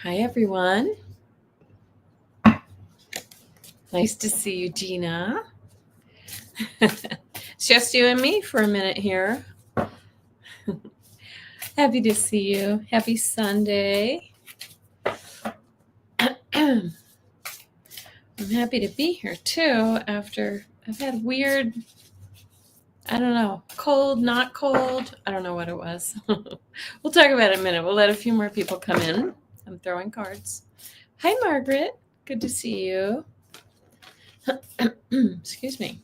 Hi, everyone. Nice to see you, Gina. It's just you and me for a minute here. Happy to see you. Happy Sunday. I'm happy to be here, too, after I've had weird, I don't know, cold, not cold. I don't know what it was. We'll talk about it in a minute. We'll let a few more people come in. I'm throwing cards. Hi, Margaret. Good to see you. Excuse me.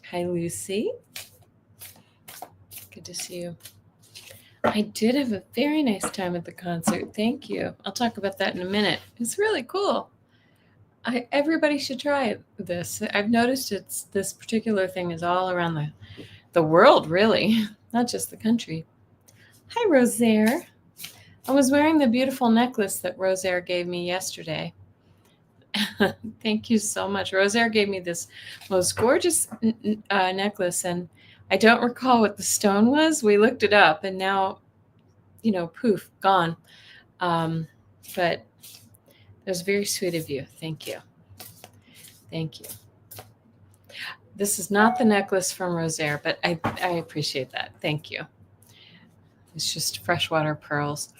Hi, Lucy. Good to see you. I did have a very nice time at the concert. Thank you. I'll talk about that in a minute. It's really cool. Everybody should try this. I've noticed this particular thing is all around the world, really, not just the country. Hi, Rosaire. I was wearing the beautiful necklace that Rosaire gave me yesterday. Thank you so much. Rosaire gave me this most gorgeous necklace, and I don't recall what the stone was. We looked it up, and now, poof, gone. But it was very sweet of you. Thank you. Thank you. This is not the necklace from Rosaire, but I appreciate that. Thank you. It's just freshwater pearls.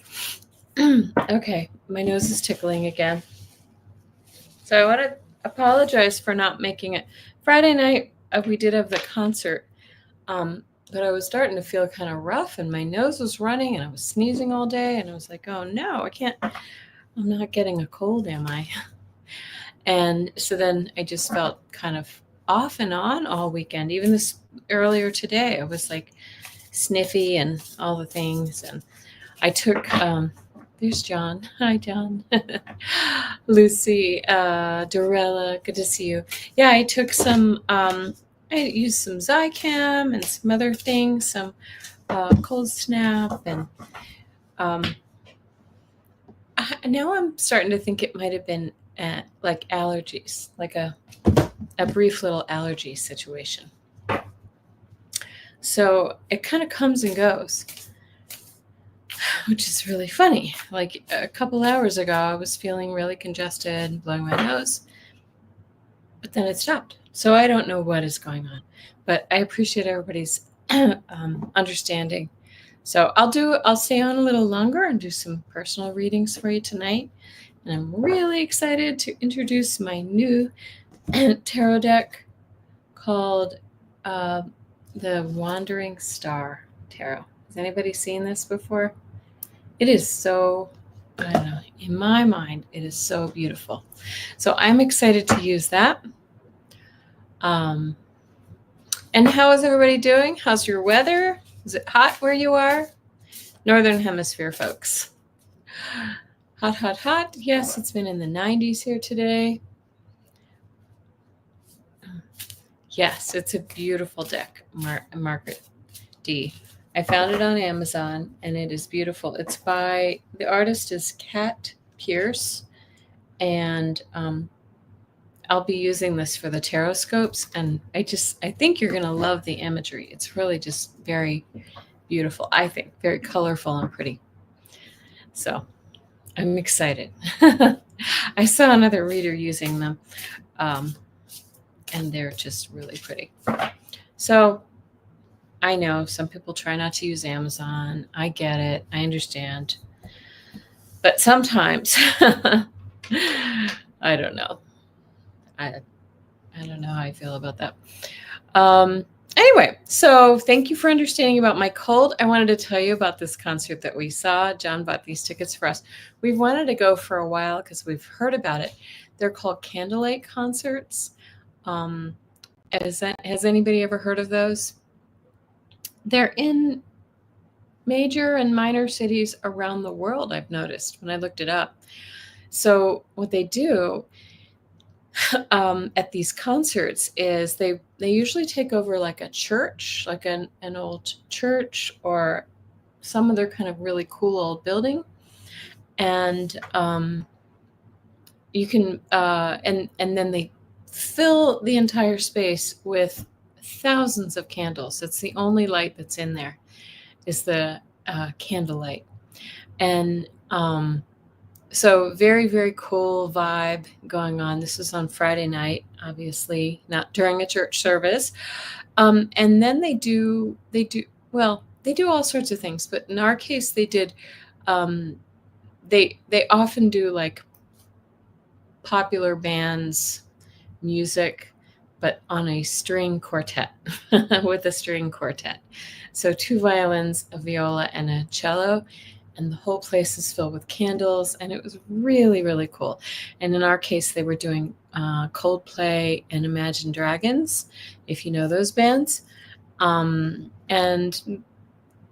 Okay, my nose is tickling again. So I want to apologize for not making it. Friday night, we did have the concert, but I was starting to feel kind of rough, and my nose was running, and I was sneezing all day, and I was like, oh no, I'm not getting a cold, am I? And so then I just felt kind of off and on all weekend. Even this earlier today, I was like sniffy and all the things. And I took, there's John. Hi, John. Lucy, Dorella, good to see you. Yeah, I took some, I used some Zicam and some other things, some cold snap. And now I'm starting to think it might have been like allergies, like a brief little allergy situation. So it kind of comes and goes, which is really funny. Like a couple hours ago, I was feeling really congested and blowing my nose, but then it stopped. So I don't know what is going on, but I appreciate everybody's understanding. So I'll stay on a little longer and do some personal readings for you tonight. And I'm really excited to introduce my new tarot deck called the Wandering Star Tarot. Has anybody seen this before? It is so, I don't know, in my mind, it is so beautiful. So I'm excited to use that. And how is everybody doing? How's your weather? Is it hot where you are? Northern Hemisphere folks. Hot, hot, hot. Yes, it's been in the 90s here today. Yes, it's a beautiful deck, Margaret D. I found it on Amazon, and it is beautiful. It's by, the artist is Kat Pierce, and I'll be using this for the TarotScopes, and I think you're going to love the imagery. It's really just very beautiful, I think, very colorful and pretty. So I'm excited. I saw another reader using them, and they're just really pretty. So I know some people try not to use Amazon. I get it. I understand. But sometimes, I don't know. I don't know how I feel about that. Anyway, so thank you for understanding about my cold. I wanted to tell you about this concert that we saw. John bought these tickets for us. We've wanted to go for a while because we've heard about it. They're called candlelight concerts. Has anybody ever heard of those? They're in major and minor cities around the world, I've noticed when I looked it up. So what they do at these concerts is they usually take over like a church, like an old church or some other kind of really cool old building. And you can, and then they fill the entire space with thousands of candles. It's the only light that's in there is the candlelight. And so very, very cool vibe going on. This is on Friday night, obviously not during a church service. And then they do all sorts of things, but in our case they did, they often do like popular bands music, but on a string quartet with a string quartet. So 2 violins, a viola, and a cello. And the whole place is filled with candles. And it was really, really cool. And in our case, they were doing Coldplay and Imagine Dragons, if you know those bands. And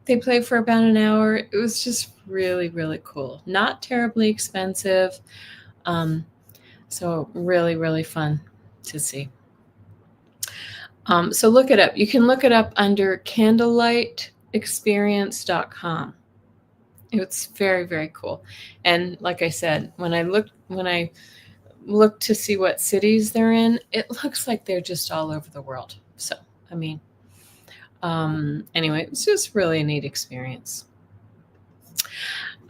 they played for about an hour. It was just really, really cool. Not terribly expensive. So really, really fun to see. So look it up. You can look it up under candlelightexperience.com. It's very, very cool. And like I said, when I look to see what cities they're in, it looks like they're just all over the world. So, I mean, anyway, it's just really a neat experience.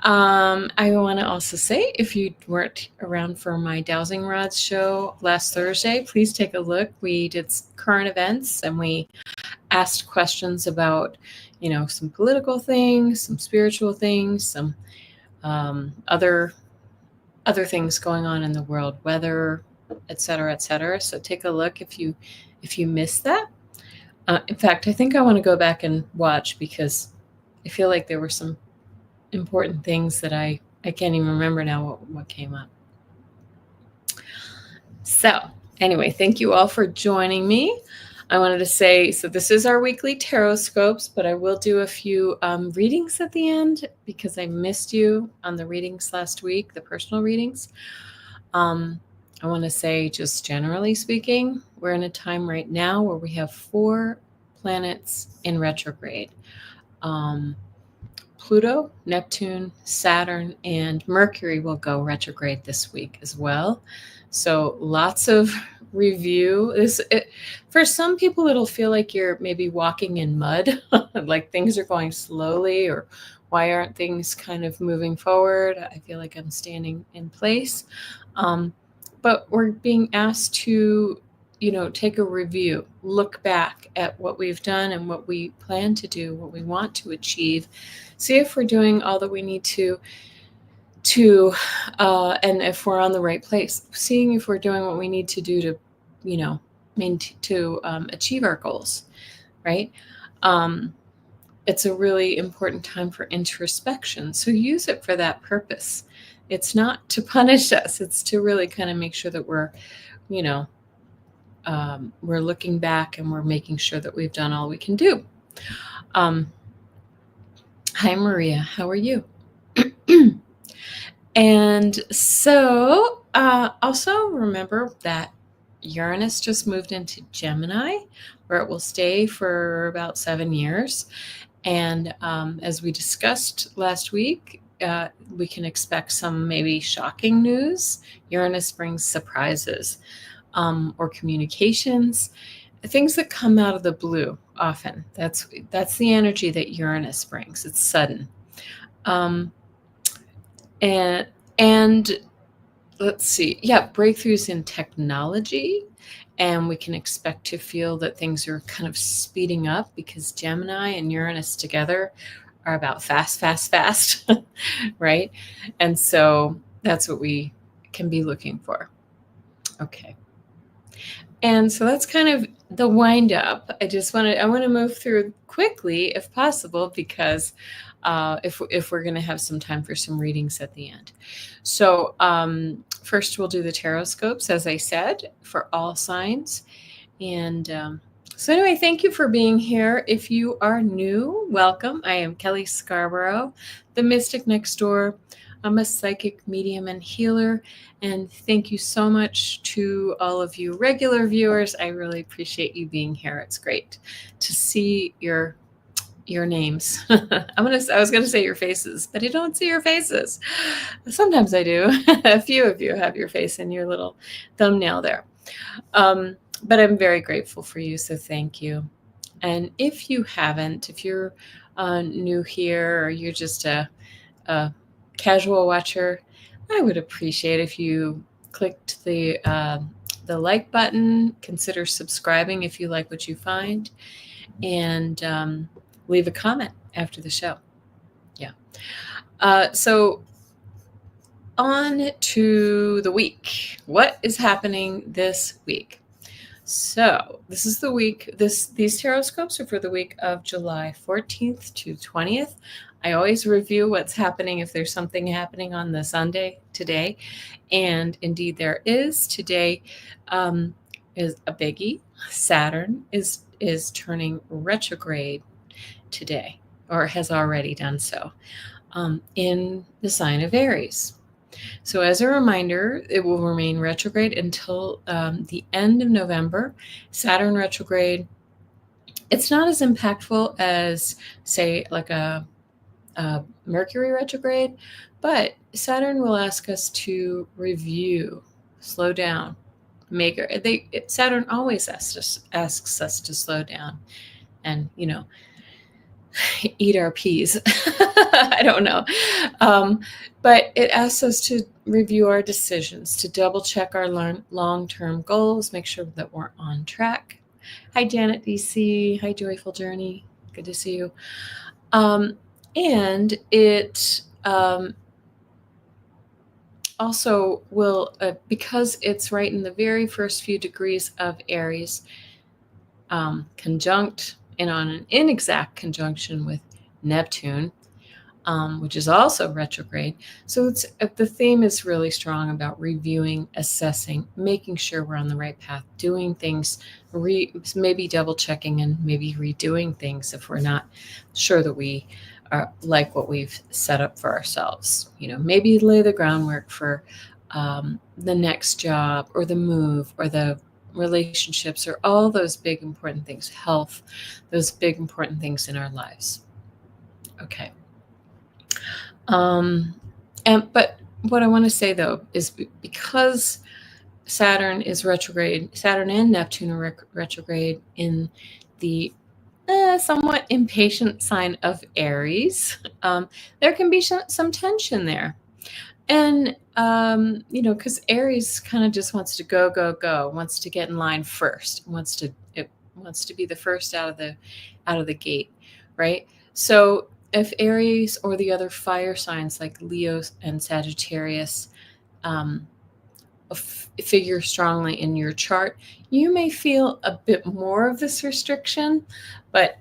I want to also say, if you weren't around for my Dowsing Rods show last Thursday, please take a look. We did current events and we asked questions about, some political things, some spiritual things, some other things going on in the world, weather, et cetera, et cetera. So take a look if you missed that. In fact, I think I want to go back and watch because I feel like there were some important things that I can't even remember now what came up. So anyway, thank you all for joining me. I wanted to say, so this is our weekly TarotScopes, but I will do a few readings at the end because I missed you on the readings last week, the personal readings. I want to say, just generally speaking, we're in a time right now where we have 4 planets in retrograde. Pluto, Neptune, Saturn, and Mercury will go retrograde this week as well. So lots of review. For some people, it'll feel like you're maybe walking in mud, like things are going slowly, or why aren't things kind of moving forward? I feel like I'm standing in place. But we're being asked to take a review, look back at what we've done and what we plan to do, what we want to achieve, see if we're doing all that we need to and if we're on the right place, seeing if we're doing what we need to do to, achieve our goals, right? It's a really important time for introspection. So use it for that purpose. It's not to punish us. It's to really kind of make sure that we're, we're looking back and we're making sure that we've done all we can do. Hi, Maria. How are you? And so also remember that Uranus just moved into Gemini, where it will stay for about 7 years. And as we discussed last week, we can expect some maybe shocking news. Uranus brings surprises. Or communications, things that come out of the blue often. That's the energy that Uranus brings. It's sudden. And let's see. Yeah, breakthroughs in technology. And we can expect to feel that things are kind of speeding up because Gemini and Uranus together are about fast, fast, fast, right? And so that's what we can be looking for. Okay. And so that's kind of the wind up. I want to move through quickly if possible, because if we're going to have some time for some readings at the end. So first we'll do the TarotScopes, as I said, for all signs. And so anyway, thank you for being here. If you are new, welcome. I am Kelly Scarborough, the Mystic Next Door. I'm a psychic medium and healer, and thank you so much to all of you regular viewers. I really appreciate you being here. It's great to see your names. I was going to say your faces, but I don't see your faces. Sometimes I do. A few of you have your face in your little thumbnail there. But I'm very grateful for you, so thank you. And if you're new here, or you're just a casual watcher, I would appreciate if you clicked the like button, consider subscribing if you like what you find, and leave a comment after the show. Yeah. So on to the week. What is happening this week? So this is the week. These tarot scopes are for the week of July 14th to 20th. I always review what's happening if there's something happening on the Sunday today, and indeed there is. Today is a biggie. Saturn is turning retrograde today, or has already done so, in the sign of Aries. So as a reminder, it will remain retrograde until the end of November. Saturn retrograde, it's not as impactful as, say, like a Mercury retrograde, but Saturn will ask us to review, slow down, Saturn always asks us to slow down and, eat our peas. I don't know. But it asks us to review our decisions, to double check our long-term goals, make sure that we're on track. Hi, Janet DC. Hi, Joyful Journey. Good to see you. And it also will, because it's right in the very first few degrees of Aries, conjunct and on an inexact conjunction with Neptune, which is also retrograde. So the theme is really strong about reviewing, assessing, making sure we're on the right path, doing things, maybe double checking and maybe redoing things if we're not sure that we like what we've set up for ourselves. Maybe lay the groundwork for the next job or the move or the relationships or all those big important things, health, those big important things in our lives. Okay. But what I want to say though is because Saturn is retrograde, Saturn and Neptune are retrograde in the somewhat impatient sign of Aries, there can be some tension there. And, because Aries kind of just wants to go, wants to get in line first, wants to be the first out of the gate, right? So if Aries or the other fire signs like Leo and Sagittarius figure strongly in your chart, you may feel a bit more of this restriction, but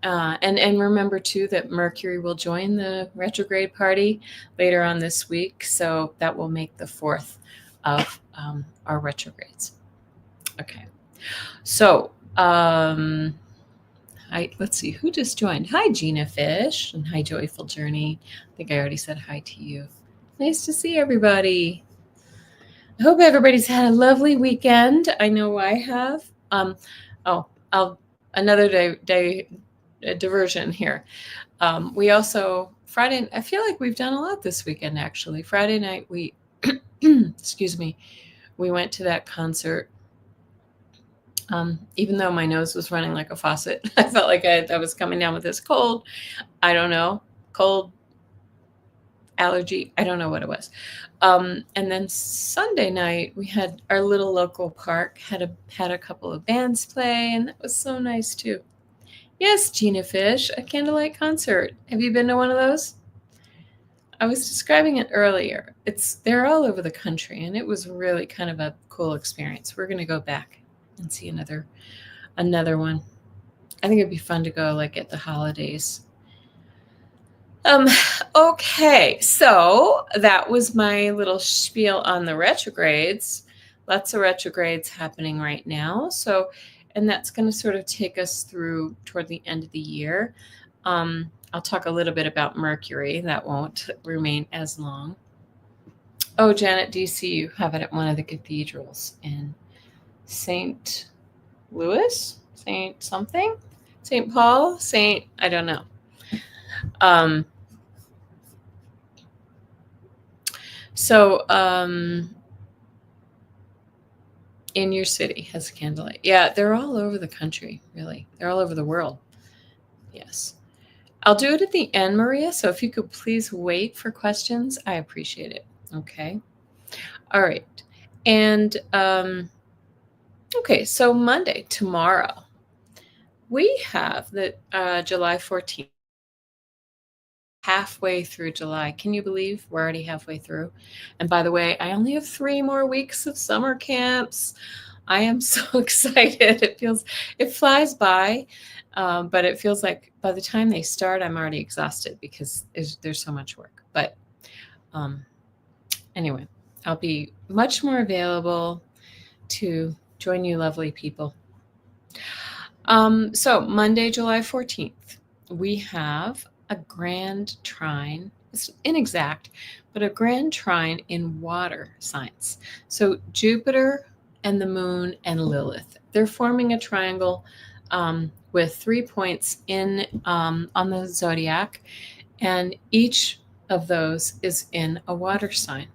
and remember too that Mercury will join the retrograde party later on this week, so that will make the fourth of our retrogrades. Okay, so let's see who just joined. Hi, Gina Fish, and hi, Joyful Journey. I think I already said hi to you. Nice to see everybody. I hope everybody's had a lovely weekend. I know I have. Another diversion here. We also Friday. I feel like we've done a lot this weekend. Actually, Friday night we, excuse me, we went to that concert. Even though my nose was running like a faucet, I felt like I was coming down with this cold. I don't know, cold allergy. I don't know what it was. And then Sunday night we had our little local park had a couple of bands play, and that was so nice too. Yes, Gina Fish, a candlelight concert. Have you been to one of those? I was describing it earlier. They're all over the country, and it was really kind of a cool experience. We're going to go back and see another one. I think it'd be fun to go like at the holidays. Okay, so that was my little spiel on the retrogrades. Lots of retrogrades happening right now. So, and that's going to sort of take us through toward the end of the year. I'll talk a little bit about Mercury. That won't remain as long. Oh, Janet DC, you have it at one of the cathedrals in St. Louis, St. something, St. Paul, I don't know. So in your city has a candlelight. Yeah, they're all over the country, really. They're all over the world. Yes. I'll do it at the end, Maria. So if you could please wait for questions, I appreciate it. Okay. All right. And okay, so Monday, tomorrow, we have the July 14th, halfway through July. Can you believe we're already halfway through? And by the way, I only have 3 more weeks of summer camps. I am so excited. It flies by, but it feels like by the time they start, I'm already exhausted because there's so much work. But anyway, I'll be much more available to join you lovely people. So Monday, July 14th, we have a grand trine. It's inexact, but a grand trine in water signs. So Jupiter and the moon and Lilith, they're forming a triangle with 3 points in on the zodiac, and each of those is in a water sign.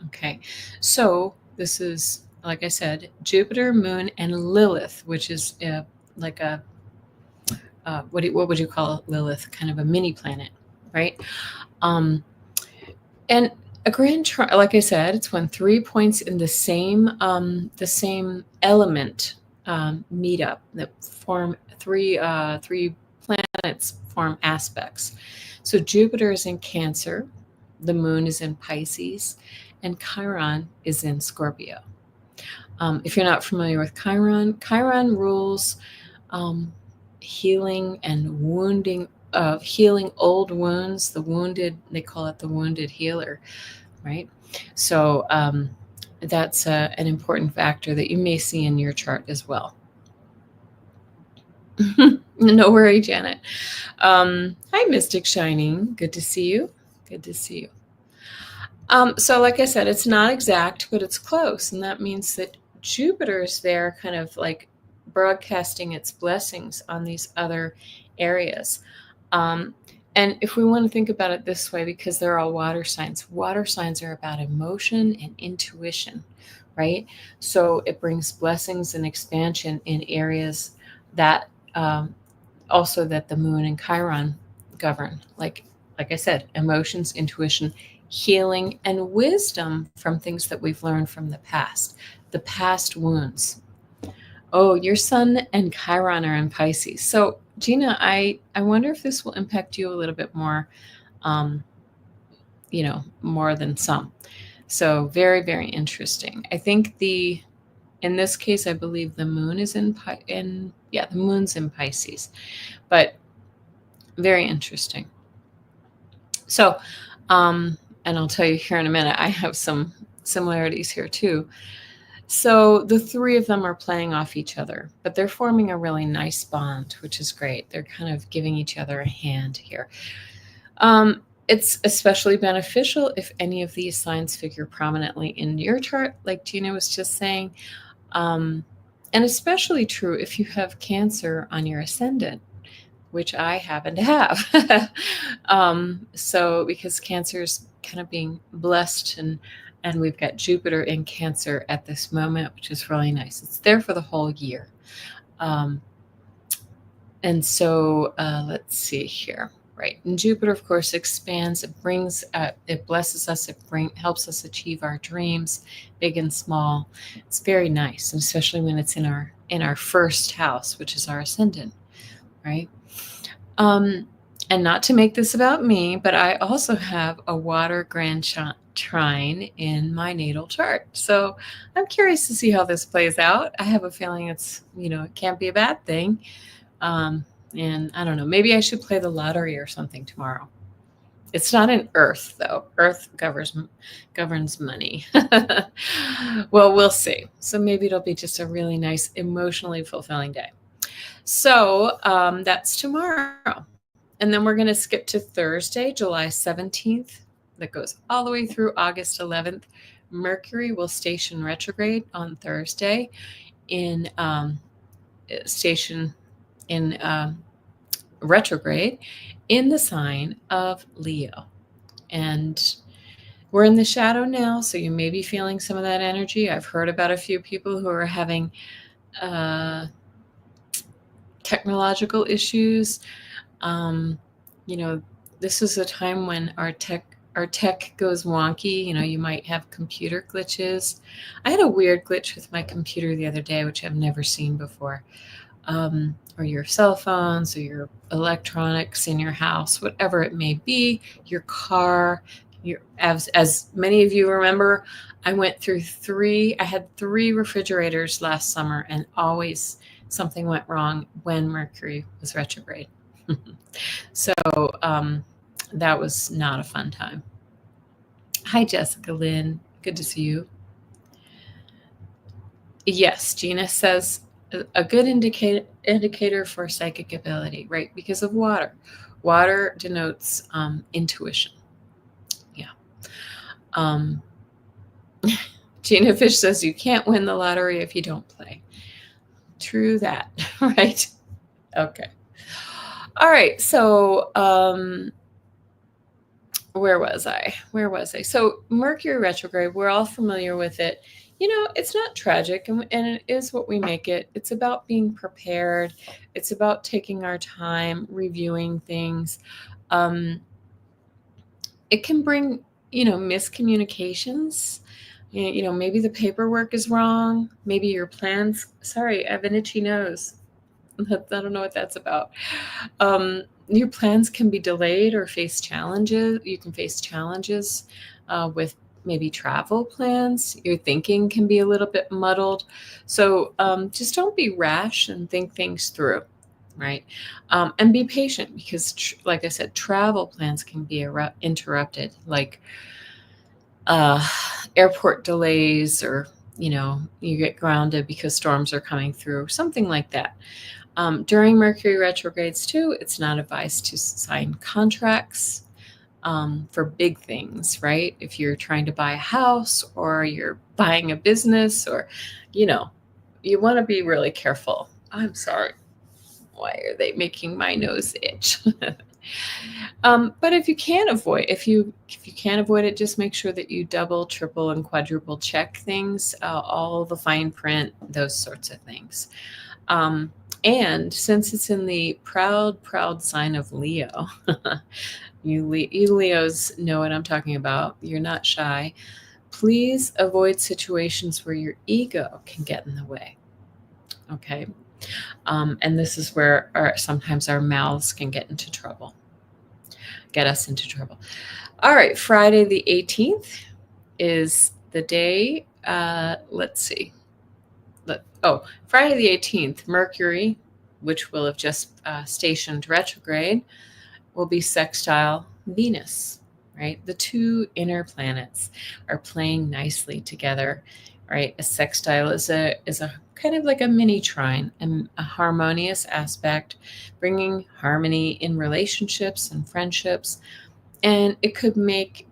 Okay, so this is, like I said, Jupiter, Moon, and Lilith, which is like a what would you call Lilith? Kind of a mini planet, right? And a grand like I said, it's when 3 points in the same element meet up that form three planets form aspects. So Jupiter is in Cancer, the Moon is in Pisces, and Chiron is in Scorpio. If you're not familiar with Chiron, Chiron rules healing and wounding, healing old wounds, the wounded, they call it the wounded healer, right? So that's an important factor that you may see in your chart as well. No worry, Janet. Hi, Mystic Shining. Good to see you. Good to see you. So like I said, it's not exact, but it's close. And that means that Jupiter is there kind of like broadcasting its blessings on these other areas. And if we want to think about it this way, because they're all water signs are about emotion and intuition, right? So it brings blessings and expansion in areas that also that the moon and Chiron govern, like I said, emotions, intuition, healing, and wisdom from things that we've learned from the past wounds. Oh, your sun and Chiron are in Pisces. So Gina, I wonder if this will impact you a little bit more, more than some. So very, very interesting. I think in this case, I believe the moon is the moon's in Pisces, but very interesting. So, and I'll tell you here in a minute, I have some similarities here too. So the 3 of them are playing off each other, but they're forming a really nice bond, which is great. They're kind of giving each other a hand here. It's especially beneficial if any of these signs figure prominently in your chart, like Gina was just saying, and especially true if you have Cancer on your ascendant, which I happen to have. So because Cancer's kind of being blessed, and we've got Jupiter in Cancer at this moment, which is really nice. It's there for the whole year. And so let's see here. Right. And Jupiter, of course, expands. It brings, it blesses us. It helps us achieve our dreams, big and small. It's very nice, and especially when it's in our first house, which is our ascendant, right? And not to make this about me, but I also have a water grand trine in my natal chart. So I'm curious to see how this plays out. I have a feeling it can't be a bad thing. And I don't know, maybe I should play the lottery or something tomorrow. It's not in Earth, though. Earth governs money. Well, we'll see. So maybe it'll be just a really nice, emotionally fulfilling day. So that's tomorrow. And then we're going to skip to Thursday, July 17th. That goes all the way through August 11th. Mercury will station retrograde on Thursday in retrograde in the sign of Leo. And we're in the shadow now, so you may be feeling some of that energy. I've heard about a few people who are having technological issues. You know, this is a time when our tech goes wonky. You might have computer glitches. I had a weird glitch with my computer the other day, which I've never seen before. Or your cell phones or your electronics in your house, whatever it may be, your car. As many of you remember, I had three refrigerators last summer, and always something went wrong when Mercury was retrograde. So that was not a fun time. Hi, Jessica Lynn. Good to see you. Yes, Gina says a good indicator for psychic ability, right? Because of water. Water denotes intuition. Yeah. Gina Fish says you can't win the lottery if you don't play. True that, right? Okay. All right. So where was I? So Mercury retrograde, we're all familiar with it. It's not tragic, and it is what we make it. It's about being prepared. It's about taking our time, reviewing things. It can bring, miscommunications. Maybe the paperwork is wrong. Maybe your plans. Sorry, I have an itchy nose. I don't know what that's about. Your plans can be delayed or face challenges. You can face challenges with maybe travel plans. Your thinking can be a little bit muddled. So just don't be rash and think things through, right? And be patient because, like I said, travel plans can be interrupted, like airport delays, or you get grounded because storms are coming through, something like that. During Mercury retrogrades too, it's not advised to sign contracts for big things, right? If you're trying to buy a house or you're buying a business, or, you want to be really careful. I'm sorry. Why are they making my nose itch? But if you can't avoid it, just make sure that you double, triple, and quadruple check things, all the fine print, those sorts of things. And since it's in the proud sign of Leo, you Leos know what I'm talking about. You're not shy. Please avoid situations where your ego can get in the way. Okay. And this is where sometimes our mouths can get us into trouble. All right. Friday the 18th is the day. Let's see. Friday the 18th, Mercury, which will have just stationed retrograde, will be sextile Venus, right? The two inner planets are playing nicely together, right? A sextile is a kind of like a mini trine, and a harmonious aspect, bringing harmony in relationships and friendships. And it could make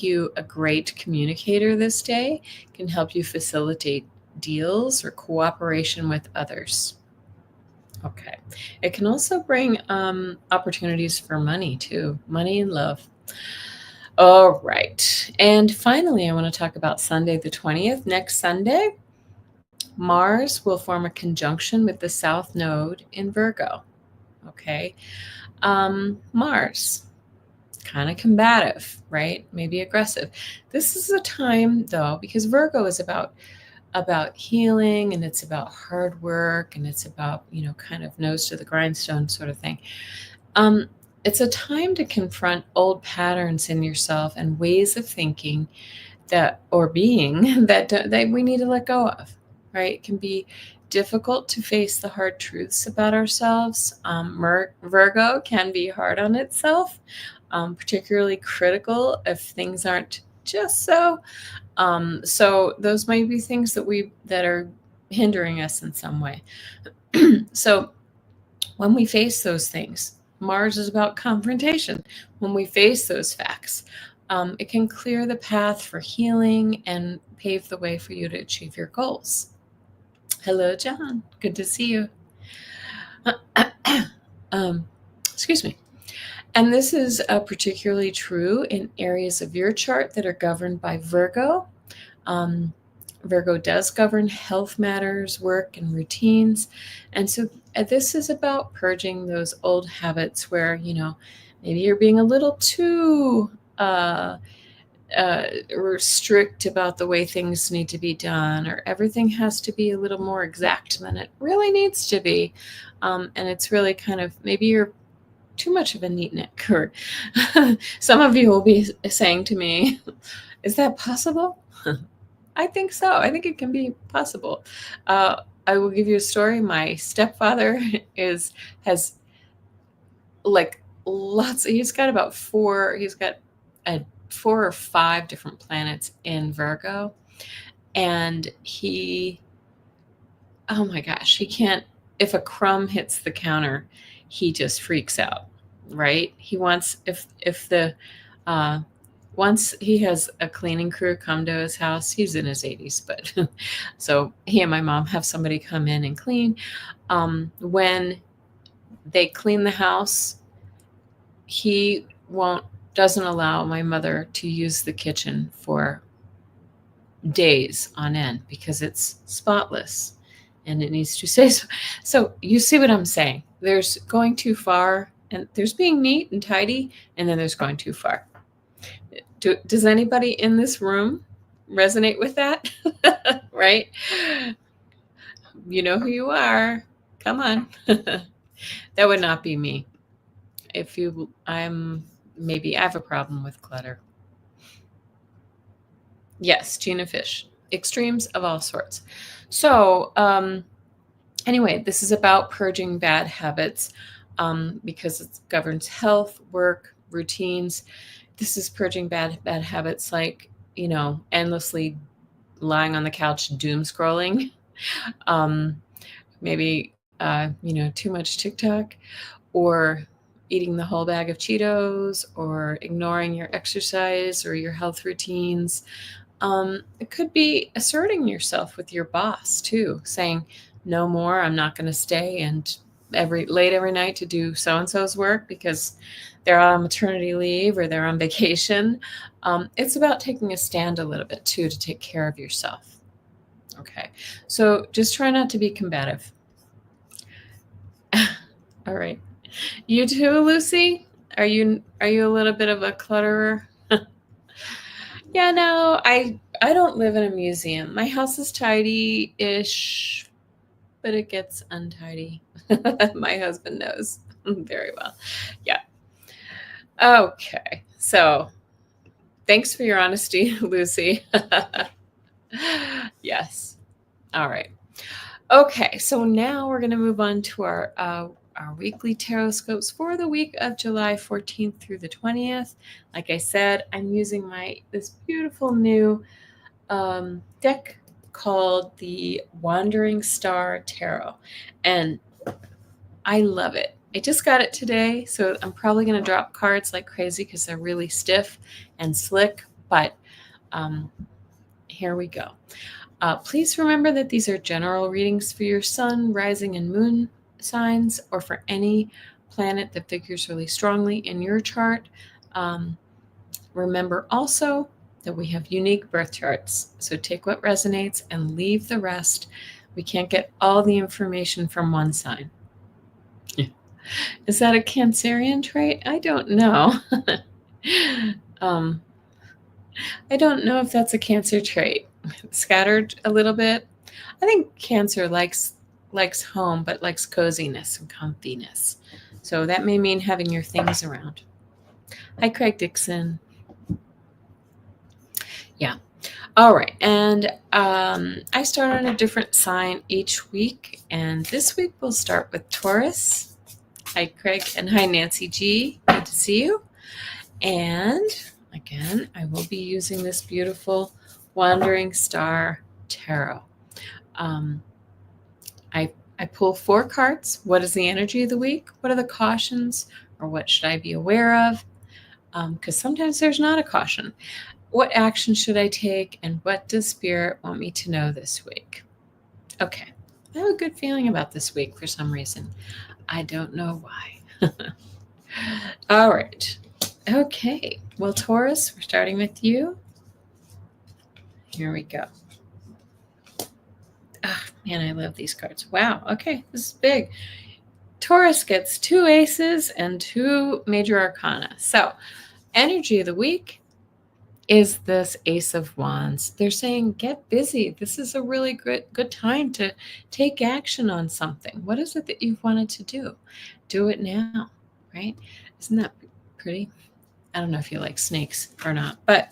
you a great communicator this day, can help you facilitate deals or cooperation with others. Okay. It can also bring opportunities for money too, money and love. All right. And finally, I want to talk about Sunday the 20th. Next Sunday, Mars will form a conjunction with the South Node in Virgo. Okay. Mars, kind of combative, right? Maybe aggressive. This is a time, though, because Virgo is about healing, and it's about hard work, and it's about, kind of nose to the grindstone sort of thing. It's a time to confront old patterns in yourself and ways of thinking or being that we need to let go of, right? It can be difficult to face the hard truths about ourselves. Virgo can be hard on itself, particularly critical if things aren't just so. So those might be things that are hindering us in some way. So when we face those things, Mars is about confrontation. When we face those facts, it can clear the path for healing and pave the way for you to achieve your goals. Hello, John. Good to see you. Excuse me. And this is particularly true in areas of your chart that are governed by Virgo. Virgo does govern health matters, work, and routines. And so this is about purging those old habits where, maybe you're being a little too strict about the way things need to be done, or everything has to be a little more exact than it really needs to be. And it's really kind of, maybe you're too much of a neatnik, or some of you will be saying to me, is that possible? I think so. I think it can be possible. I will give you a story. My stepfather has like lots. He's got about four. He's got 4 or 5 different planets in Virgo, and oh my gosh, he can't. If a crumb hits the counter, he just freaks out. Right? He wants if the once he has a cleaning crew come to his house. He's in his 80s, but so he and my mom have somebody come in and clean. When they clean the house, he doesn't allow my mother to use the kitchen for days on end because it's spotless and it needs to say so. So you see what I'm saying? There's going too far, and there's being neat and tidy, and then there's going too far. Does anybody in this room resonate with that? Right? You know who you are. Come on. That would not be me. Maybe I have a problem with clutter. Yes, Gina Fish. Extremes of all sorts. So, anyway, this is about purging bad habits because it governs health, work, routines. This is purging bad habits like, endlessly lying on the couch, doom scrolling, maybe, too much TikTok, or eating the whole bag of Cheetos, or ignoring your exercise or your health routines. It could be asserting yourself with your boss too, saying, no more, I'm not going to stay and late every night to do so-and-so's work because they're on maternity leave or they're on vacation. It's about taking a stand a little bit too, to take care of yourself. Okay. So just try not to be combative. All right. You too, Lucy? Are you a little bit of a clutterer? Yeah, no, I don't live in a museum. My house is tidy-ish, but it gets untidy. My husband knows very well. Yeah. Okay. So thanks for your honesty, Lucy. Yes. All right. Okay. So now we're going to move on to our weekly TarotScopes for the week of July 14th through the 20th. Like I said, I'm using this beautiful new deck called the Wandering Star Tarot, and I love it. I just got it today, so I'm probably going to drop cards like crazy because they're really stiff and slick, but here we go. Please remember that these are general readings for your sun, rising, and moon signs, or for any planet that figures really strongly in your chart. Remember also that we have unique birth charts, so take what resonates and leave the rest. We can't get all the information from one sign. Is that a Cancerian trait? I don't know. I don't know if that's a Cancer trait. Scattered a little bit. I think Cancer likes home, but likes coziness and comfiness. So that may mean having your things around. Hi, Craig Dixon. Yeah. All right. And I start on a different sign each week. And this week we'll start with Taurus. Hi, Craig. And hi, Nancy G. Good to see you. And again, I will be using this beautiful Wandering Star Tarot. I pull 4 cards. What is the energy of the week? What are the cautions? Or what should I be aware of? Because sometimes there's not a caution. What action should I take? And what does Spirit want me to know this week? Okay. I have a good feeling about this week for some reason. I don't know why. All right. Okay. Well, Taurus, we're starting with you. Here we go. Man, I love these cards. Wow. Okay, this is big. Taurus gets 2 aces and 2 major arcana. So, energy of the week is this Ace of Wands. They're saying, get busy. This is a really good time to take action on something. What is it that you've wanted to do? Do it now, right? Isn't that pretty? I don't know if you like snakes or not, but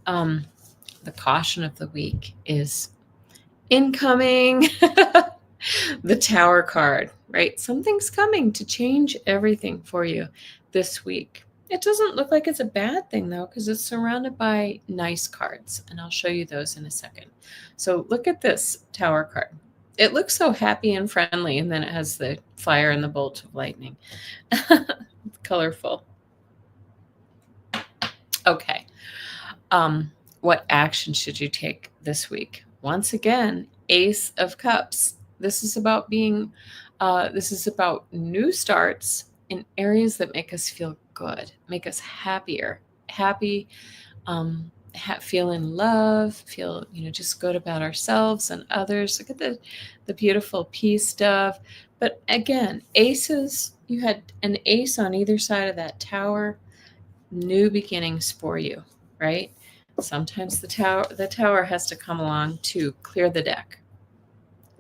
the caution of the week is incoming. The Tower card, right? Something's coming to change everything for you this week. It doesn't look like it's a bad thing, though, because it's surrounded by nice cards, and I'll show you those in a second. So look at this Tower card. It looks so happy and friendly, and then it has the fire and the bolt of lightning. It's colorful. Okay. What action should you take this week? Once again, Ace of Cups. This is about new starts in areas that make us feel good, make us happier, happy, feel in love, feel, just good about ourselves and others. Look at the beautiful peace stuff. But again, aces, you had an ace on either side of that tower, new beginnings for you, right? Sometimes the tower has to come along to clear the deck.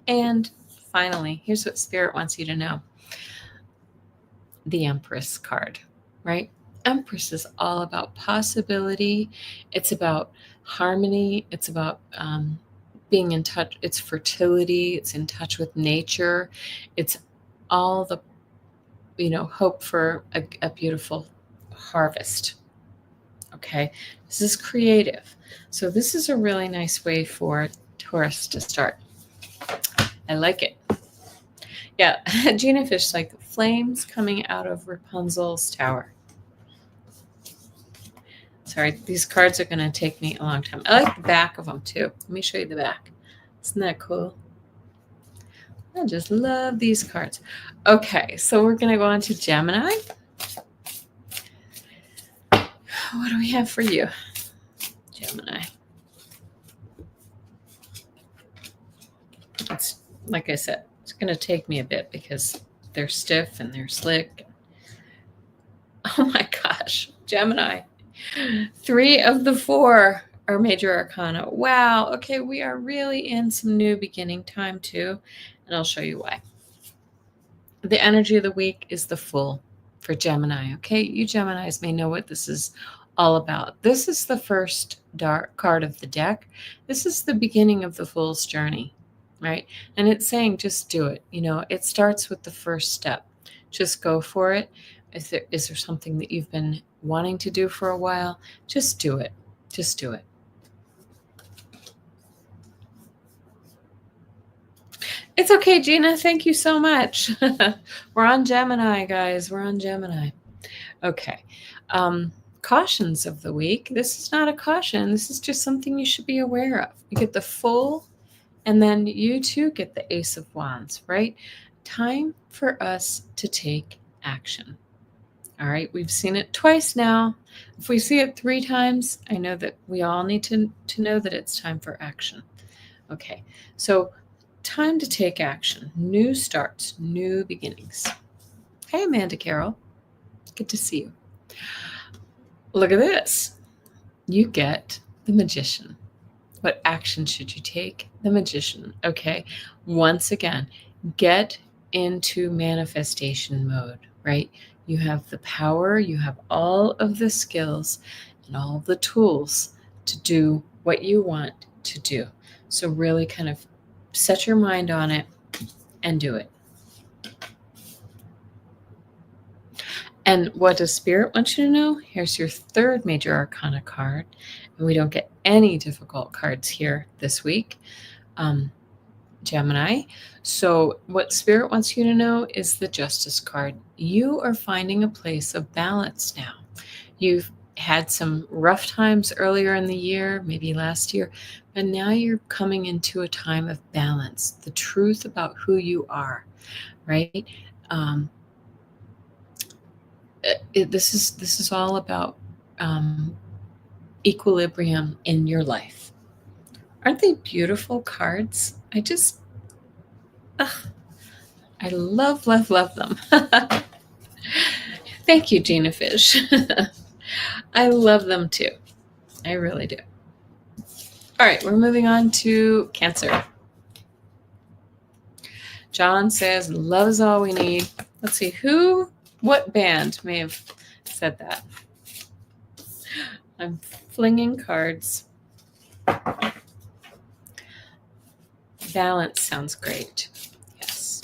And finally, here's what Spirit wants you to know. The Empress card, right? Empress is all about possibility. It's about harmony. It's about being in touch. It's fertility. It's in touch with nature. It's all the, hope for a beautiful harvest. Okay, this is creative. So this is a really nice way for Taurus to start. I like it. Yeah, Gina Fish, like flames coming out of Rapunzel's tower. Sorry, these cards are going to take me a long time. I like the back of them too. Let me show you the back. Isn't that cool? I just love these cards. Okay, so we're going to go on to Gemini. What do we have for you, Gemini? It's, like I said, it's going to take me a bit because they're stiff and they're slick. Oh my gosh, Gemini. 3 of the 4 are major arcana. Wow. Okay, we are really in some new beginning time too, and I'll show you why. The energy of the week is the Fool for Gemini. Okay, you Geminis may know what this is all about. This is the first dark card of the deck. This is the beginning of the Fool's journey, right? And it's saying just do it. It starts with the first step. Just go for it. Is there something that you've been wanting to do for a while? Just do it. Just do it. It's okay, Gina. Thank you so much. We're on Gemini, guys. We're on Gemini. Okay. Cautions of the week. This is not a caution. This is just something you should be aware of. You get the Fool, and then you too get the Ace of Wands, right? Time for us to take action. All right, we've seen it twice now. If we see it 3 times, I know that we all need to know that it's time for action. Okay, so time to take action. New starts, new beginnings. Hey, Amanda Carroll. Good to see you. Look at this. You get the Magician. What action should you take? The Magician. Okay, once again, get into manifestation mode, right? You have the power, you have all of the skills and all of the tools to do what you want to do. So really kind of set your mind on it and do it. And what does Spirit want you to know? Here's your 3rd major arcana card. And we don't get any difficult cards here this week, Gemini. So what Spirit wants you to know is the Justice card. You are finding a place of balance now. You've had some rough times earlier in the year, maybe last year, but now you're coming into a time of balance, the truth about who you are, right? This is all about equilibrium in your life. Aren't they beautiful cards? I just Ugh, I love, love, love them. Thank you, Gina Fish. I love them too. I really do. All right, we're moving on to Cancer. John says, love is all we need. Let's see, what band may have said that? I'm flinging cards. Balance sounds great. Yes.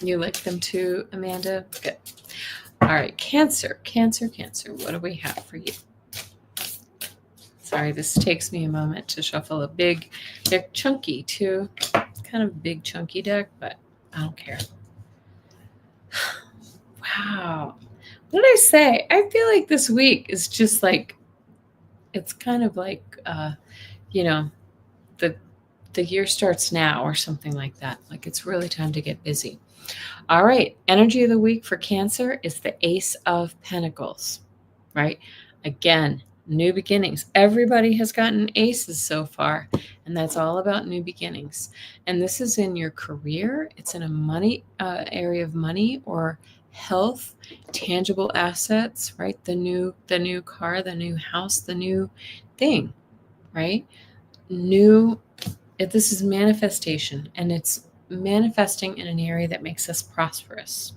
You like them too, Amanda? Good. All right, Cancer, Cancer, Cancer. What do we have for you? Sorry, this takes me a moment to shuffle a big, they're chunky too. Kind of big, chunky deck, but I don't care. Wow. What did I say? I feel like this week is just like, it's kind of like, the year starts now or something like that. Like it's really time to get busy. All right. Energy of the week for Cancer is the Ace of Pentacles, right? Again, new beginnings. Everybody has gotten aces so far, and that's all about new beginnings. And this is in your career. It's in a money area of money or health, tangible assets, right? The new car, the new house, the new thing, right? This is manifestation, and it's manifesting in an area that makes us prosperous.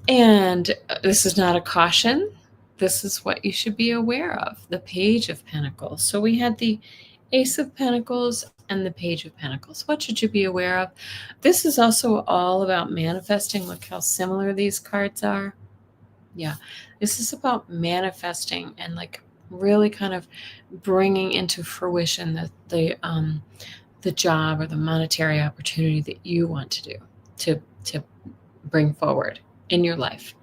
And this is not a caution. This is what you should be aware of, the Page of Pentacles. So we had the Ace of Pentacles and the Page of Pentacles. What should you be aware of? This is also all about manifesting. Look how similar these cards are. Yeah, this is about manifesting and like really kind of bringing into fruition the job or the monetary opportunity that you want to do to bring forward in your life,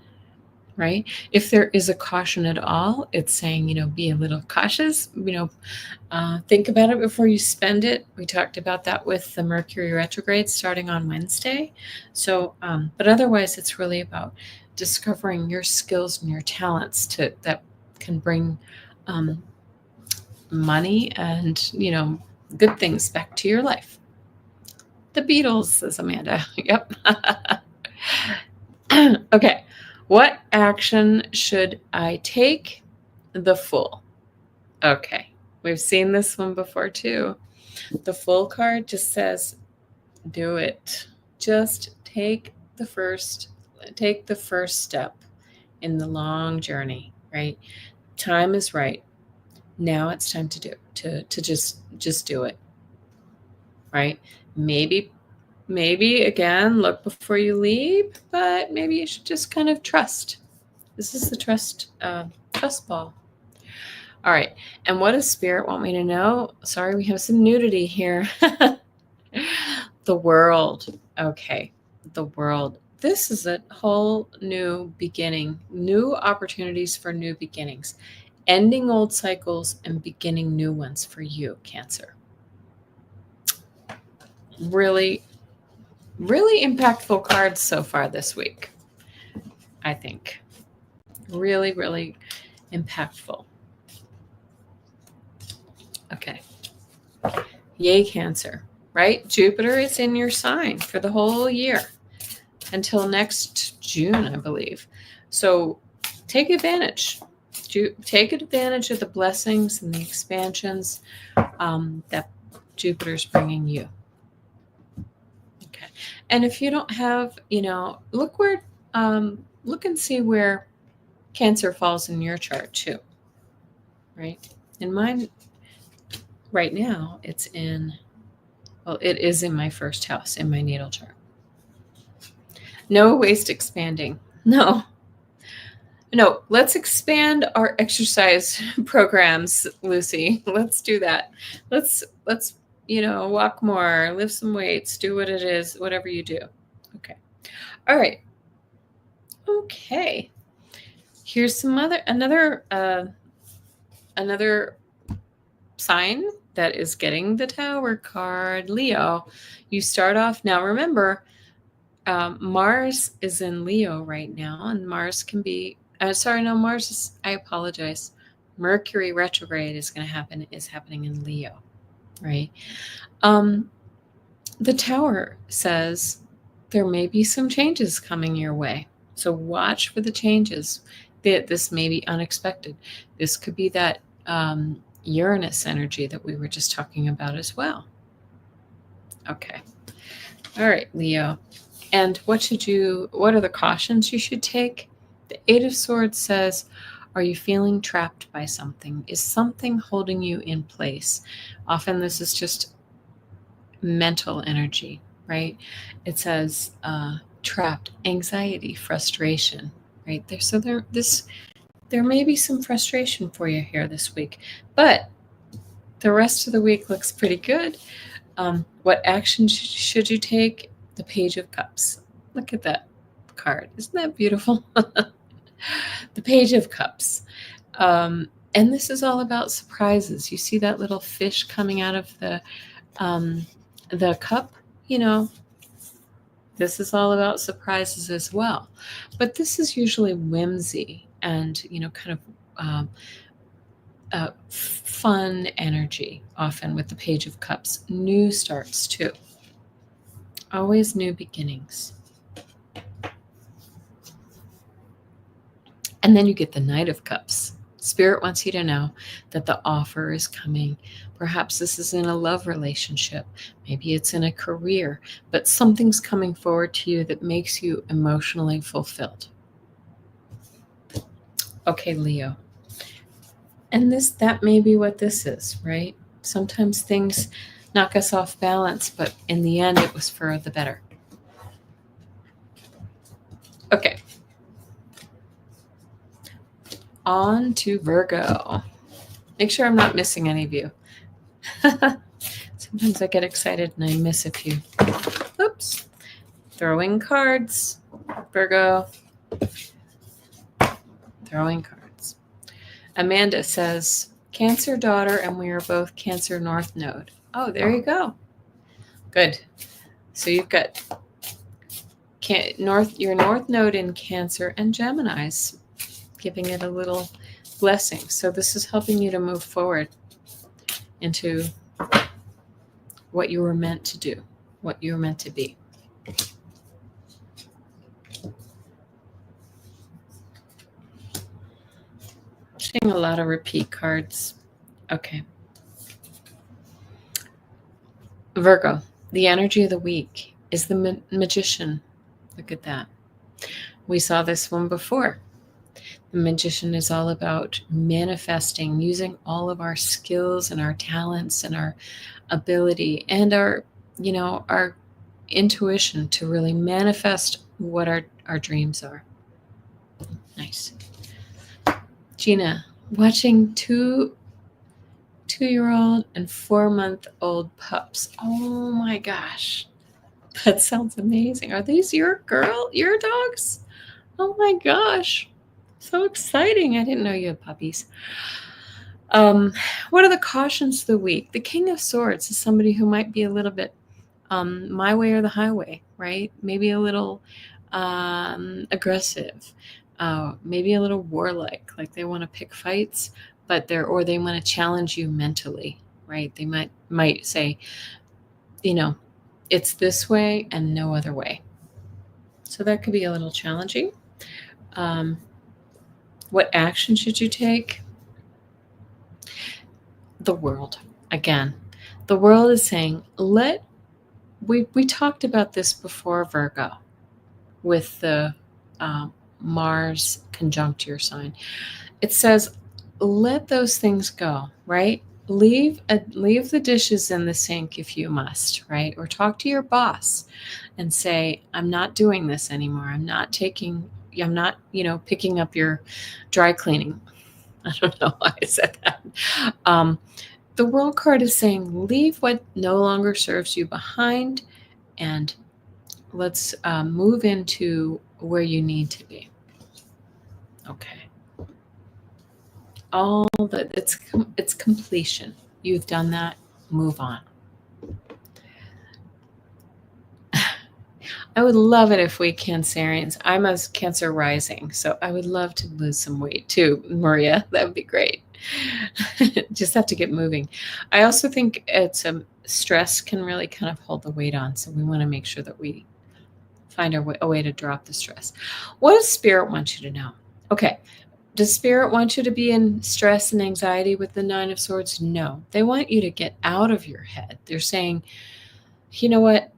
right? If there is a caution at all, it's saying, be a little cautious, think about it before you spend it. We talked about that with the Mercury retrograde starting on Wednesday. So, but otherwise it's really about discovering your skills and your talents that can bring money and, good things back to your life. The Beatles, says Amanda. Yep. Okay. What action should I take? The Fool. Okay. We've seen this one before too. The Fool card just says, do it. Just take the first step in the long journey, right? Time is right. Now it's time to just do it, right? Maybe again, look before you leap, but maybe you should just kind of trust. This is the trust ball. All right. And what does Spirit want me to know? Sorry, we have some nudity here. The World. Okay. The World. This is a whole new beginning, new opportunities for new beginnings, ending old cycles and beginning new ones for you, Cancer. Really, really impactful cards so far this week, I think. Really, really impactful. Okay. Yay, Cancer, right? Jupiter is in your sign for the whole year until next June, I believe. So take advantage. Take advantage of the blessings and the expansions that Jupiter's bringing you. Okay. And if you don't have, look and see where Cancer falls in your chart too, right? In mine, right now, it is in my first house in my natal chart. No waste expanding. No, let's expand our exercise programs, Lucy. Let's do that. Let's walk more, lift some weights, do what it is, whatever you do. Okay. All right. Okay. Here's another sign that is getting the Tower card, Leo. You start off now. Remember, Mars is in Leo right now, and Mars can be. Mars is. I apologize. Mercury retrograde is happening in Leo, right? The Tower says there may be some changes coming your way. So watch for the changes. This may be unexpected. This could be that Uranus energy that we were just talking about as well. Okay. All right, Leo. And what are the cautions you should take? The Eight of Swords says, are you feeling trapped by something? Is something holding you in place? Often this is just mental energy, right? It says trapped, anxiety, frustration, right? There may be some frustration for you here this week, but the rest of the week looks pretty good. What action should you take? The Page of Cups. Look at that card. Isn't that beautiful? The Page of Cups. And this is all about surprises. You see that little fish coming out of the cup? This is all about surprises as well. But this is usually whimsy and, kind of fun energy, often with the Page of Cups. New starts, too. Always new beginnings. And then you get the Knight of Cups. Spirit wants you to know that the offer is coming. Perhaps this is in a love relationship. Maybe it's in a career. But something's coming forward to you that makes you emotionally fulfilled. Okay, Leo. And that may be what this is, right? Sometimes things knock us off balance, but in the end, it was for the better. Okay. On to Virgo. Make sure I'm not missing any of you. Sometimes I get excited and I miss a few. Oops. Throwing cards. Virgo. Throwing cards. Amanda says, Cancer daughter, and we are both Cancer North Node. Oh, there you go. Good. So you've got your North Node in Cancer and Gemini's, giving it a little blessing. So this is helping you to move forward into what you were meant to do, what you were meant to be. Seeing a lot of repeat cards. Okay. Virgo, the energy of the week is the magician. Look at that. We saw this one before. The magician is all about manifesting, using all of our skills and our talents and our ability and our intuition to really manifest what our dreams are. Nice. Gina, watching 2-year-old and 4-month-old pups. Oh my gosh. That sounds amazing. Are these your dogs? Oh my gosh. So exciting. I didn't know you had puppies. What are the cautions of the week? The King of Swords is somebody who might be a little bit my way or the highway, right? Maybe a little aggressive, maybe a little warlike, like they want to pick fights, but they want to challenge you mentally, right? They might say, it's this way and no other way. So that could be a little challenging. What action should you take? The World. Again, the World is saying, we talked about this before, Virgo, with the Mars conjunct your sign. It says, let those things go, right? Leave the dishes in the sink if you must, right? Or talk to your boss and say, I'm not doing this anymore. I'm not picking up your dry cleaning. I don't know why I said that. The World card is saying, leave what no longer serves you behind and let's move into where you need to be. Okay. It's completion. You've done that. Move on. I would love it if we Cancerians, I'm a Cancer rising, so I would love to lose some weight too, Maria. That would be great. Just have to get moving. I also think it's stress can really kind of hold the weight on. So we want to make sure that we find a way to drop the stress. What does Spirit want you to know? Okay. Does Spirit want you to be in stress and anxiety with the Nine of Swords? No. They want you to get out of your head. They're saying, you know what,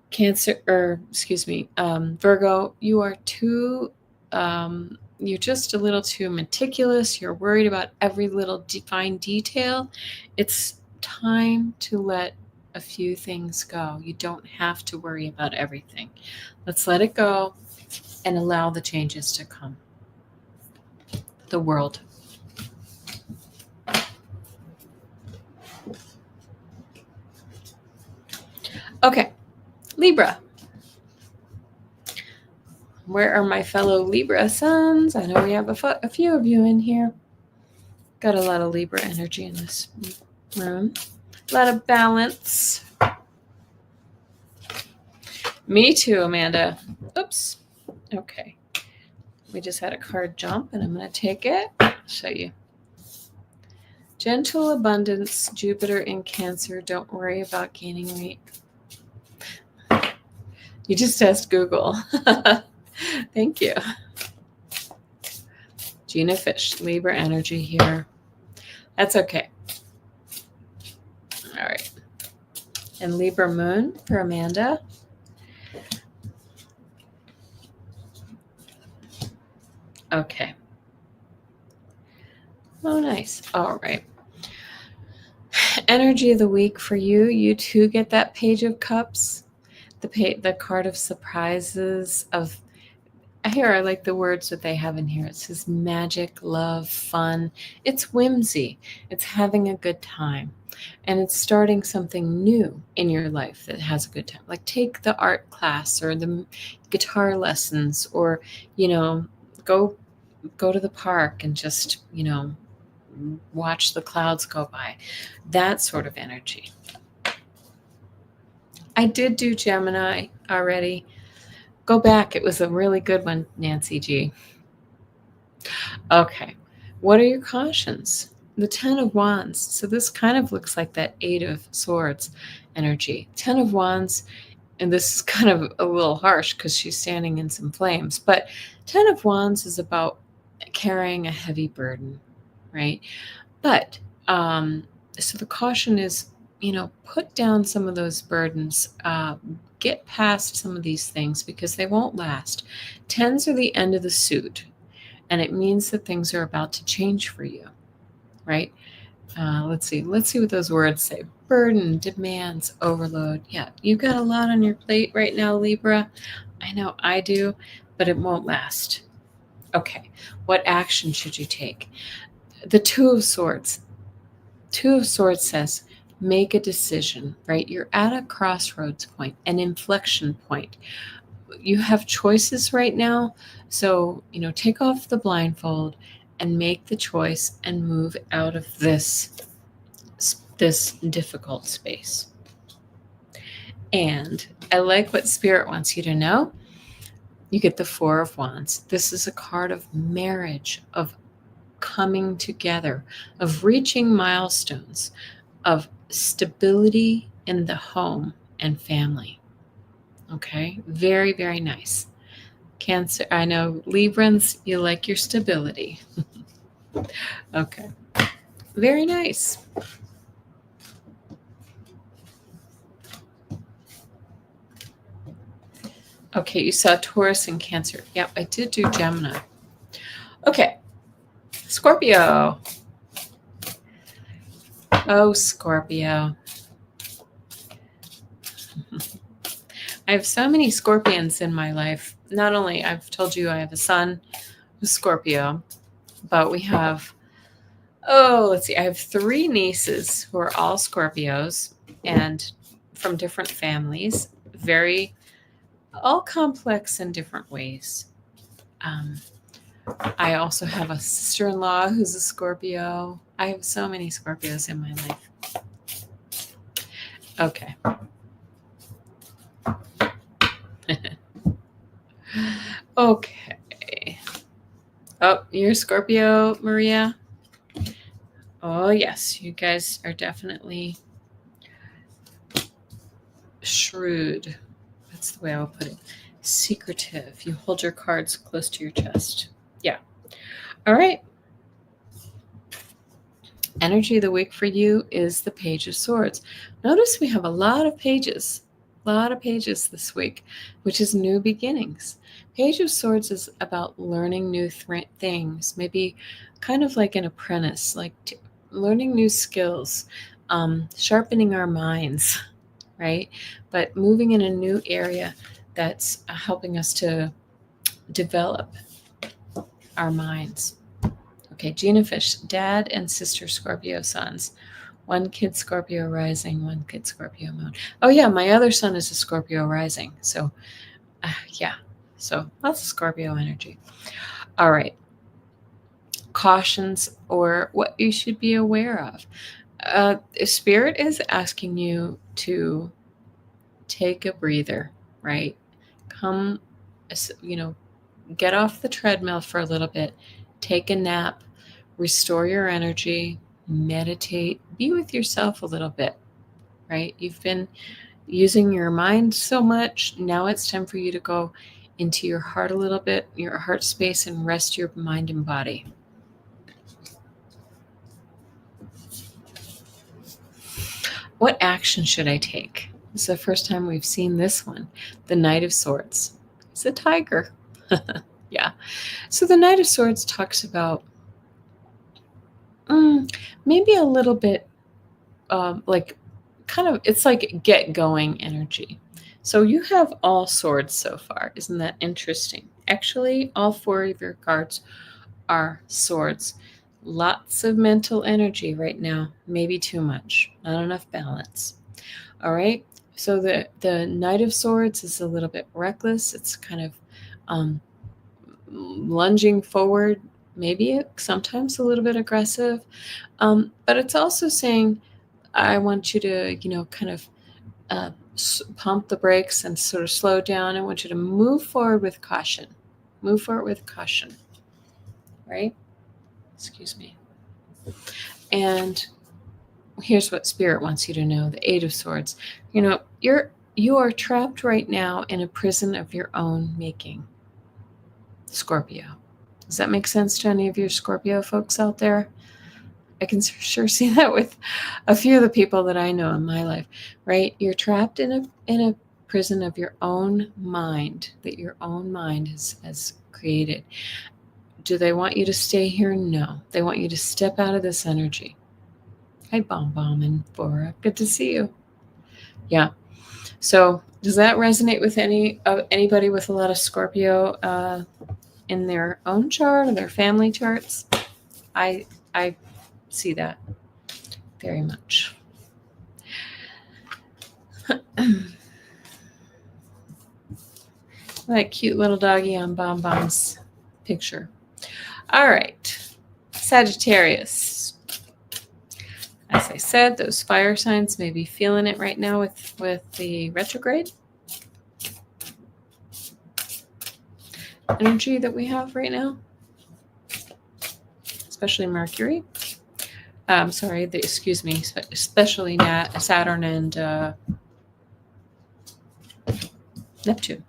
Virgo, you are too, you're just a little too meticulous. You're worried about every little fine detail. It's time to let a few things go. You don't have to worry about everything. Let's let it go and allow the changes to come. The world. Okay, Libra. Where are my fellow Libra sons? I know we have a few of you in here. Got a lot of Libra energy in this room. A lot of balance. Me too, Amanda. Oops. Okay. We just had a card jump, and I'm going to take it. Show you. Gentle abundance, Jupiter in Cancer. Don't worry about gaining weight. You just asked Google. Thank you. Gina Fish, Libra energy here. That's okay. All right. And Libra Moon for Amanda. Okay. Oh, nice. All right. Energy of the week for you. You too get that Page of Cups. The card of surprises of... I like the words that they have in here. It says magic, love, fun. It's whimsy. It's having a good time. And it's starting something new in your life that has a good time. Like take the art class or the guitar lessons, or, go to the park and just, watch the clouds go by. That sort of energy. I did do Gemini already. Go back. It was a really good one, Nancy G. Okay. What are your cautions? The 10 of Wands. So this kind of looks like that 8 of Swords energy. 10 of Wands, and this is kind of a little harsh because she's standing in some flames, but 10 of Wands is about carrying a heavy burden, right? But so the caution is, put down some of those burdens, get past some of these things because they won't last. 10s are the end of the suit, and it means that things are about to change for you, right? Let's see what those words say. Burden, demands, overload. Yeah, you've got a lot on your plate right now, Libra. I know I do, but it won't last. Okay, what action should you take? The 2 of Swords. 2 of Swords says, make a decision, right? You're at a crossroads point, an inflection point. You have choices right now. So, take off the blindfold and make the choice and move out of this difficult space. And I like what Spirit wants you to know. You get the 4 of Wands. This is a card of marriage, of coming together, of reaching milestones, of stability in the home and family. Okay, very, very nice. Cancer, I know Librans, you like your stability. Okay, very nice. Okay, you saw Taurus and Cancer. Yep, I did do Gemini. Okay, Scorpio. Oh, Scorpio. I have so many Scorpions in my life. Not only, I've told you I have a son who's Scorpio, but we have, I have 3 nieces who are all Scorpios and from different families, all complex in different ways. I also have a sister-in-law who's a Scorpio. I have so many Scorpios in my life. Okay. Okay. Oh, you're Scorpio, Maria? Oh, yes, you guys are definitely shrewd. That's the way I would put it. Secretive. You hold your cards close to your chest. Yeah. All right. Energy of the week for you is the Page of Swords. Notice we have a lot of pages this week, which is new beginnings. Page of Swords is about learning new things, maybe kind of like an apprentice, like learning new skills, sharpening our minds, right? But moving in a new area that's helping us to develop our minds. Okay, Gina Fish, dad and sister Scorpio sons. One kid Scorpio rising, one kid Scorpio moon. Oh yeah, my other son is a Scorpio rising. So yeah, so lots of Scorpio energy. All right. Cautions or what you should be aware of. Spirit is asking you to take a breather, right? Come, get off the treadmill for a little bit, take a nap, restore your energy, meditate, be with yourself a little bit, right? You've been using your mind so much. Now it's time for you to go into your heart a little bit, your heart space, and rest your mind and body. What action should I take? This is the first time we've seen this one. The Knight of Swords. It's a tiger. Yeah. So the Knight of Swords talks about maybe a little bit like kind of, it's like get going energy. So you have all swords so far. Isn't that interesting? Actually, all 4 of your cards are swords. Lots of mental energy right now, maybe too much, not enough balance. All right. So the Knight of Swords is a little bit reckless. It's kind of lunging forward, maybe sometimes a little bit aggressive, but it's also saying, I want you to, kind of pump the brakes and sort of slow down. I want you to move forward with caution. Move forward with caution, right? Excuse me. And here's what Spirit wants you to know, the Eight of Swords. You are trapped right now in a prison of your own making, Scorpio. Does that make sense to any of your Scorpio folks out there? I can sure see that with a few of the people that I know in my life, right? You're trapped in a prison of your own mind that your own mind has created. Do they want you to stay here? No. They want you to step out of this energy. Hi, Bomb and Bora. Good to see you. Yeah. So does that resonate with anybody with a lot of Scorpio in their own chart or their family charts? I see that very much. That cute little doggy on Bomb's picture. All right, Sagittarius. As I said, those fire signs may be feeling it right now with the retrograde energy that we have right now, especially Mercury. Especially Saturn and Neptune.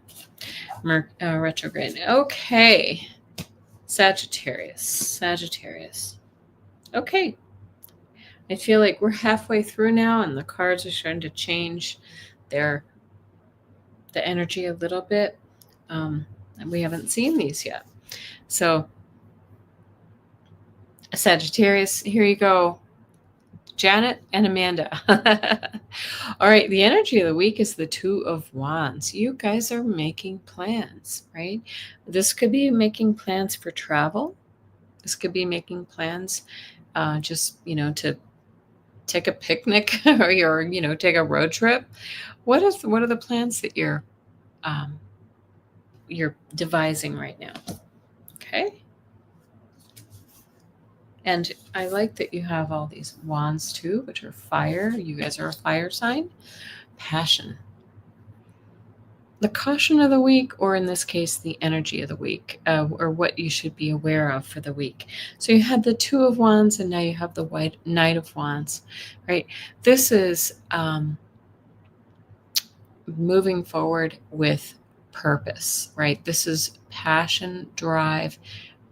Retrograde. Okay. Sagittarius. Okay. I feel like we're halfway through now and the cards are starting to change the energy a little bit. And we haven't seen these yet. So Sagittarius, here you go. Janet and Amanda. All right, the energy of the week is the Two of Wands. You guys are making plans, right? This could be making plans for travel. This could be making plans just, to take a picnic or take a road trip. What are the plans that you're devising right now? Okay. And I like that you have all these wands too, which are fire. You guys are a fire sign. Passion. the caution of the week, or in this case, the energy of the week, or what you should be aware of for the week. So you had the Two of Wands, and now you have the White Knight of Wands, right? This is moving forward with purpose, right? This is passion, drive,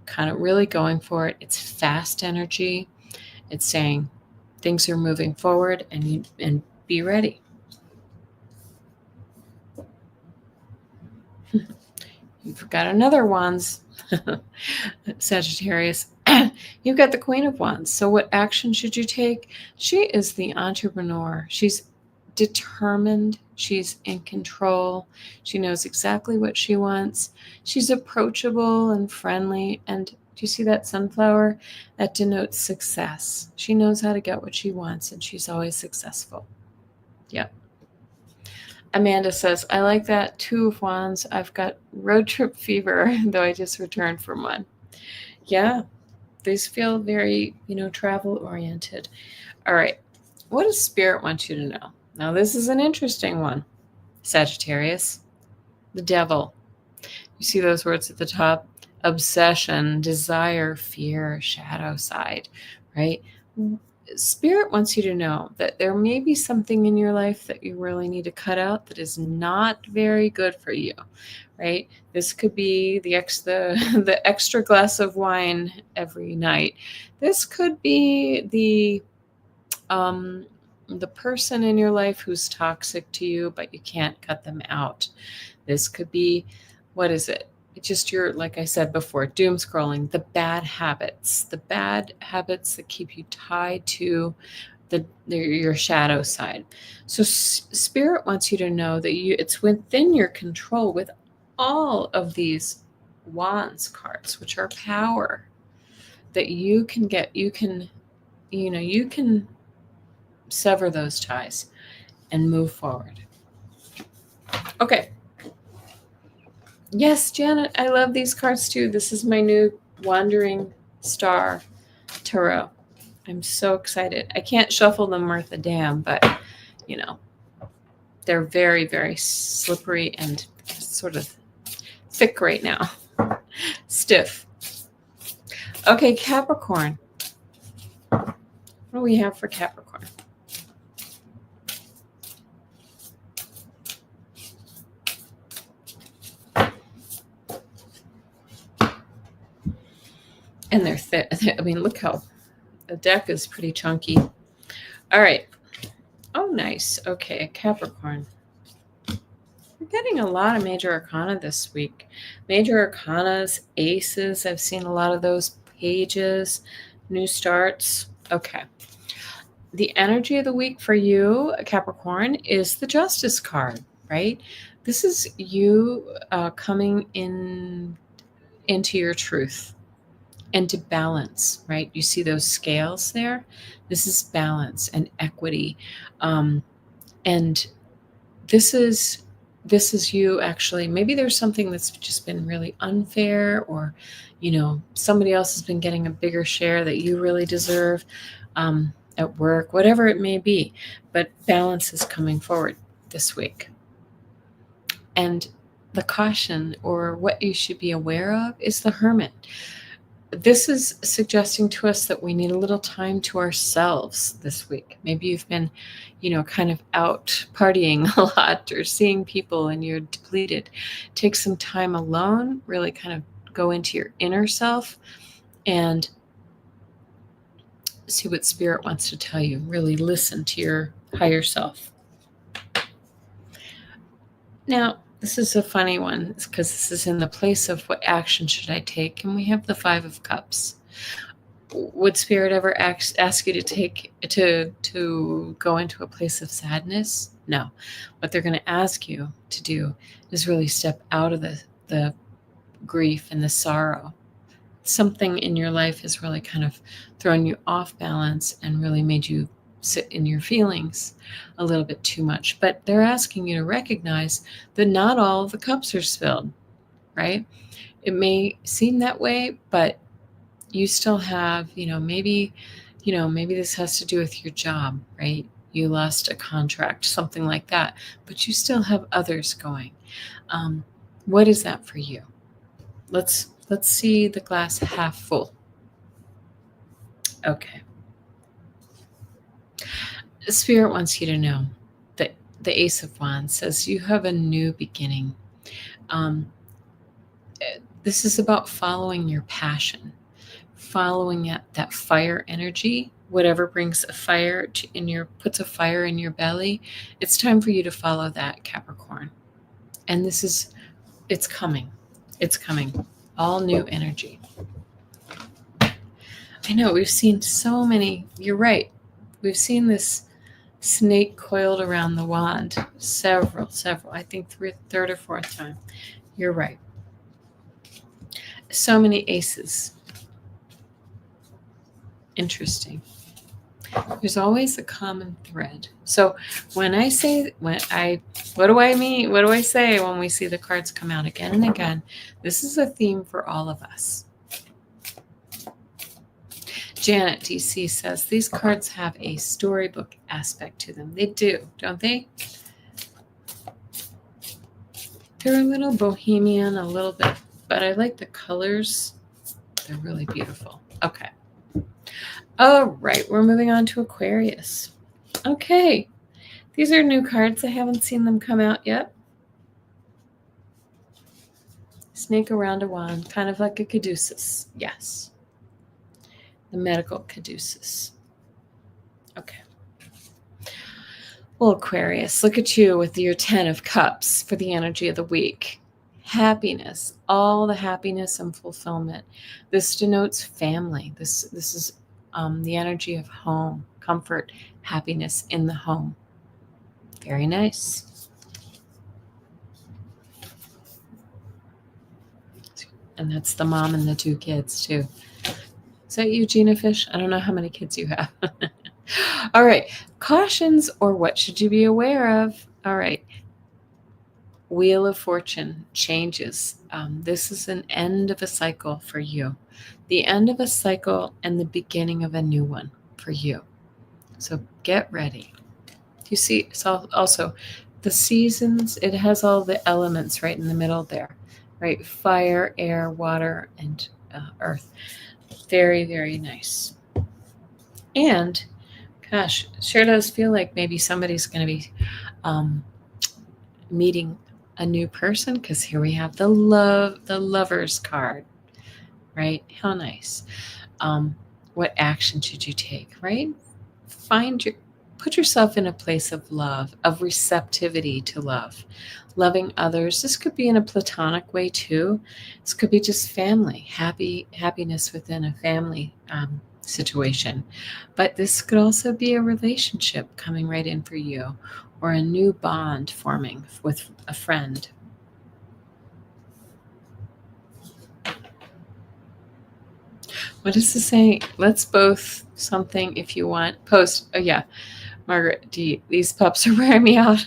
kind of really going for it. It's fast energy. It's saying things are moving forward, and be ready. You've got another Wands, Sagittarius. You've got the Queen of Wands. So what action should you take? She is the entrepreneur. She's determined. She's in control. She knows exactly what she wants. She's approachable and friendly. And do you see that sunflower? That denotes success. She knows how to get what she wants, and she's always successful. Yep. Amanda says, I like that Two of Wands. I've got road trip fever, though I just returned from one. Yeah, these feel very, travel oriented. All right. What does Spirit want you to know? Now, this is an interesting one, Sagittarius. The Devil. You see those words at the top? Obsession, desire, fear, shadow side, right? Spirit wants you to know that there may be something in your life that you really need to cut out that is not very good for you, right? This could be the extra glass of wine every night. This could be the person in your life who's toxic to you, but you can't cut them out. This could be, what is it? It's just like I said before, doom scrolling, the bad habits that keep you tied to your shadow side. So Spirit wants you to know that it's within your control with all of these Wands cards, which are power, that you can sever those ties and move forward. Okay. Yes, Janet, I love these cards too. This is my new Wandering Star Tarot. I'm so excited. I can't shuffle them worth a damn, but, they're very, very slippery and sort of thick right now. Stiff. Okay, Capricorn. What do we have for Capricorn? And they're thick. I mean, look how the deck is pretty chunky. All right. Oh, nice. Okay, Capricorn. We're getting a lot of major arcana this week. Major arcanas, aces. I've seen a lot of those pages, new starts. Okay. The energy of the week for you, Capricorn, is the Justice card, right? This is you coming into your truth and to balance, right? You see those scales there? This is balance and equity. And this is you actually, maybe there's something that's just been really unfair, or, somebody else has been getting a bigger share that you really deserve at work, whatever it may be. But balance is coming forward this week. And the caution, or what you should be aware of, is the Hermit. This is suggesting to us that we need a little time to ourselves this week. Maybe you've been, kind of out partying a lot or seeing people and you're depleted. Take some time alone, really kind of go into your inner self and see what Spirit wants to tell you. Really listen to your higher self. Now, this is a funny one because this is in the place of what action should I take? And we have the Five of Cups. Would Spirit ever ask you to go into a place of sadness? No. What they're going to ask you to do is really step out of the grief and the sorrow. Something in your life has really kind of thrown you off balance and really made you sit in your feelings a little bit too much. But they're asking you to recognize that not all of the cups are spilled, right? It may seem that way, but you still have, maybe this has to do with your job, right? you lost a contract, something like that, but you still have others going. What is that for you? Let's see the glass half full. Okay. Spirit wants you to know that the Ace of Wands says you have a new beginning. This is about following your passion, following that fire energy. Whatever brings a fire puts a fire in your belly. It's time for you to follow that, Capricorn. And it's coming. It's coming. All new energy. I know we've seen so many. You're right. We've seen this snake coiled around the wand several. I think third or fourth time. You're right. So many aces. Interesting. There's always a common thread. So what do I mean? What do I say when we see the cards come out again and again? This is a theme for all of us. Janet DC says these cards have a storybook aspect to them. They do, don't they? They're a little bohemian, a little bit, but I like the colors. They're really beautiful. Okay. All right, we're moving on to Aquarius. Okay. These are new cards. I haven't seen them come out yet. Snake around a wand, kind of like a caduceus. Yes. The medical caduceus. Okay. Well, Aquarius, look at you with your 10 of Cups for the energy of the week. Happiness, all the happiness and fulfillment. This denotes family. This is the energy of home, comfort, happiness in the home. Very nice. And that's the mom and the 2 kids too. Is that you, Gina Fish? I don't know how many kids you have. All right. Cautions, or what should you be aware of? All right. Wheel of Fortune changes. This is an end of a cycle for you. The end of a cycle and the beginning of a new one for you. So get ready. You see, it's also the seasons, it has all the elements right in the middle there, right? Fire, air, water, and earth. Very, very nice. And gosh, sure does feel like maybe somebody's going to be meeting a new person, because here we have the Lovers card, right? How nice. What action should you take, right? Put yourself in a place of love, of receptivity to love, loving others. This could be in a platonic way too. This could be just family, happiness within a family situation. But this could also be a relationship coming right in for you, or a new bond forming with a friend. What is this saying? Let's both something if you want. Post. Oh, yeah. Margaret D. These pups are wearing me out.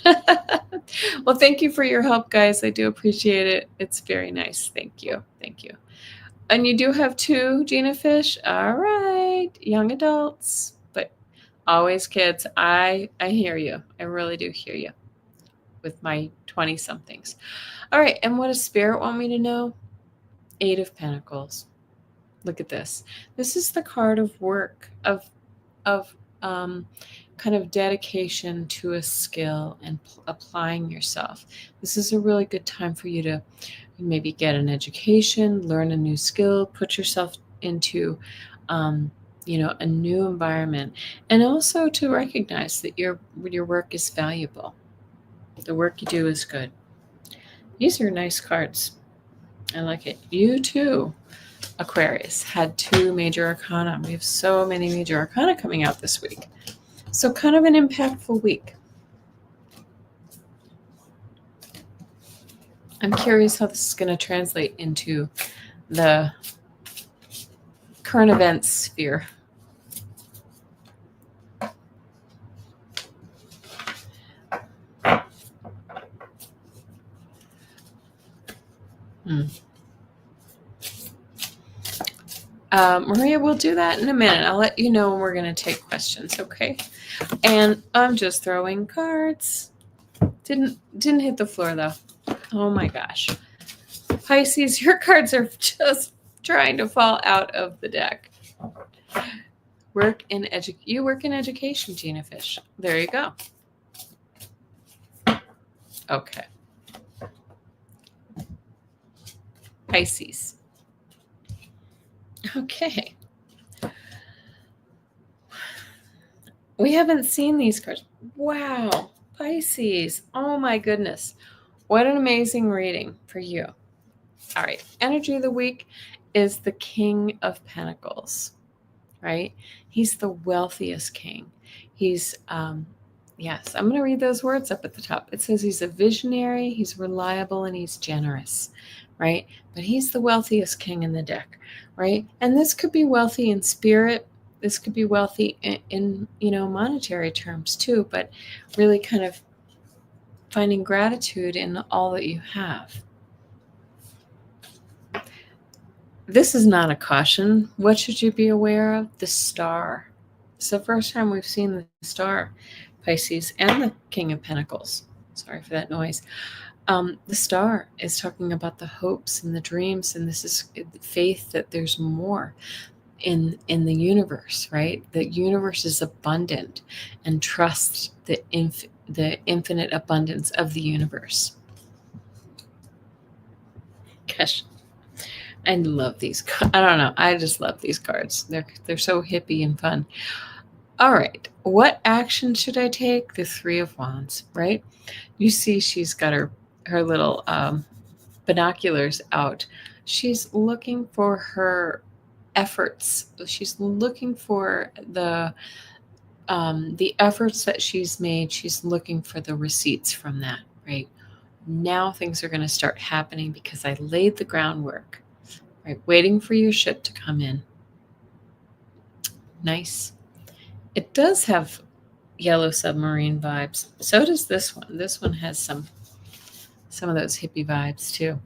Well, thank you for your help, guys. I do appreciate it. It's very nice. Thank you. Thank you. And you do have 2, Gina Fish. All right. Young adults, but always kids. I hear you. I really do hear you with my 20-somethings. All right. And what does Spirit want me to know? 8 of Pentacles. Look at this. This is the card of work, of kind of dedication to a skill and applying yourself. This is a really good time for you to maybe get an education, learn a new skill, put yourself into a new environment, and also to recognize that your work is valuable. The work you do is good. These are nice cards. I like it. You too, Aquarius, had 2 major arcana. We have so many major arcana coming out this week. So kind of an impactful week. I'm curious how this is going to translate into the current events sphere. Maria, we'll do that in a minute. I'll let you know when we're going to take questions, okay? And I'm just throwing cards. Didn't hit the floor though. Oh my gosh. Pisces, your cards are just trying to fall out of the deck. You work in education, Gina Fish. There you go. Okay. Pisces. Okay. We haven't seen these cards. Wow. Pisces. Oh my goodness. What an amazing reading for you. All right. Energy of the week is the King of Pentacles, right? He's the wealthiest king. He's, yes, I'm going to read those words up at the top. It says he's a visionary, he's reliable, and he's generous, right? But he's the wealthiest king in the deck, right? And this could be wealthy in spirit. This could be wealthy in monetary terms too, but really kind of finding gratitude in all that you have. This is not a caution. What should you be aware of? The star. It's the first time we've seen the star, Pisces, and the King of Pentacles. Sorry for that noise. The star is talking about the hopes and the dreams, and this is faith that there's more in the universe, right? The universe is abundant, and trust the infinite abundance of the universe. Gosh, I love these. I don't know. I just love these cards. They're so hippie and fun. All right. What action should I take? The Three of Wands, right? You see she's got her little binoculars out. She's looking for her efforts. She's looking for the efforts that she's made. She's looking for the receipts from that, right? Now things are going to start happening because I laid the groundwork, right? Waiting for your ship to come in. Nice. It does have yellow submarine vibes. So does this one. This one has some of those hippie vibes too.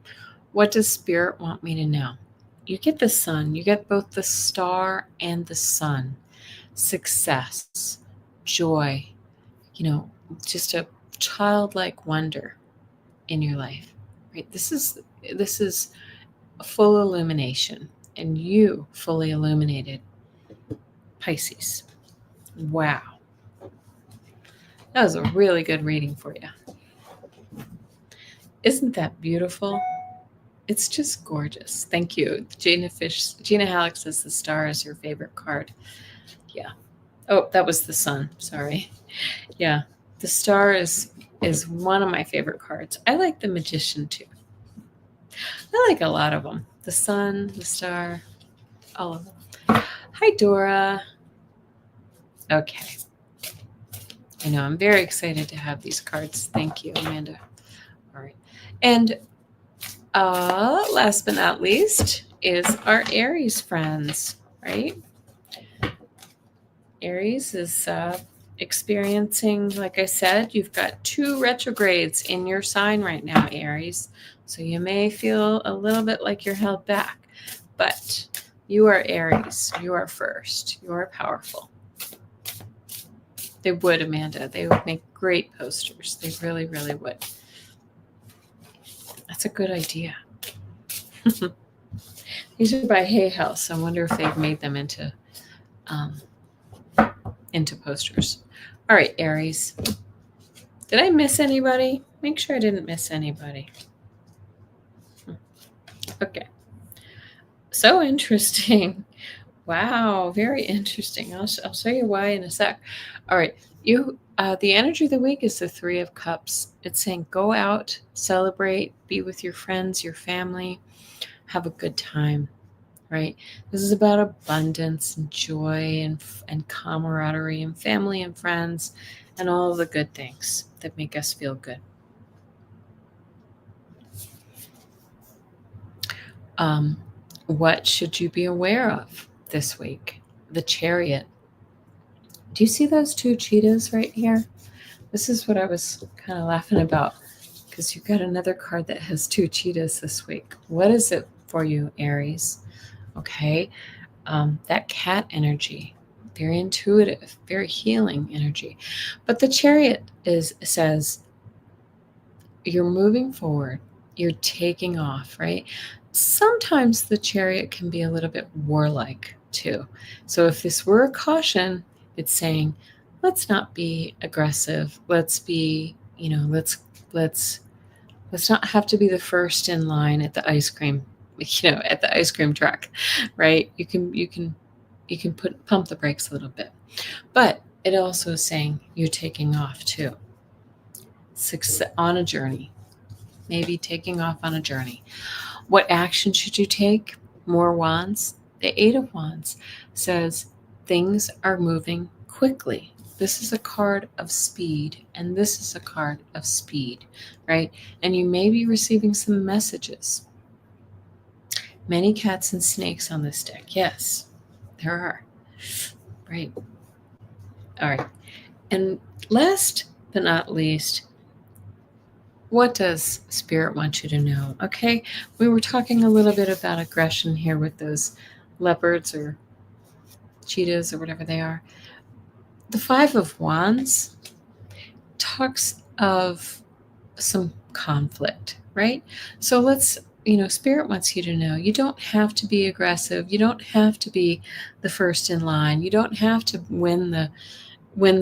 What does Spirit want me to know? You get the sun. You get both the star and the sun. Success, joy, just a childlike wonder in your life, right? This is a full illumination, and you fully illuminated, Pisces. Wow. That was a really good reading for you. Isn't that beautiful? It's just gorgeous. Thank you. Gina Halleck says the star is your favorite card. Yeah. Oh, that was the sun. Sorry. Yeah. The star is one of my favorite cards. I like the Magician too. I like a lot of them. The sun, the star, all of them. Hi, Dora. Okay. I know, I'm very excited to have these cards. Thank you, Amanda. All right. And last but not least is our Aries friends, right? Aries is experiencing, like I said, you've got 2 retrogrades in your sign right now, Aries. So you may feel a little bit like you're held back, but you are Aries. You are first. You are powerful. They would, Amanda. They would make great posters. They really, really would. That's a good idea. These are by Hay House. I wonder if they've made them into posters. All right, Aries. Did I miss anybody? Make sure I didn't miss anybody. Okay. So interesting. Wow, very interesting. I'll show you why in a sec. All right, the energy of the week is the 3 of Cups. It's saying go out, celebrate, be with your friends, your family, have a good time, right? This is about abundance and joy and camaraderie and family and friends and all the good things that make us feel good. What should you be aware of this week? The Chariot. Do you see those 2 cheetahs right here? This is what I was kind of laughing about, because you've got another card that has 2 cheetahs this week. What is it for you, Aries? Okay. that cat energy, very intuitive, very healing energy. But the Chariot says you're moving forward, you're taking off, right? Sometimes the Chariot can be a little bit warlike too. So if this were a caution, it's saying, let's not be aggressive. Let's be, let's not have to be the first in line at the ice cream, at the ice cream truck, right? You can pump the brakes a little bit. But it also is saying you're taking off too. On a journey. Maybe taking off on a journey. What action should you take? More wands. The Eight of Wands says things are moving quickly. This is a card of speed, and this is a card of speed, right? And you may be receiving some messages. Many cats and snakes on this deck. Yes, there are. Right. All right. And last but not least, what does Spirit want you to know? Okay, we were talking a little bit about aggression here with those leopards or cheetahs or whatever they are. The Five of Wands talks of some conflict, right? So let's, Spirit wants you to know you don't have to be aggressive. You don't have to be the first in line. You don't have to win the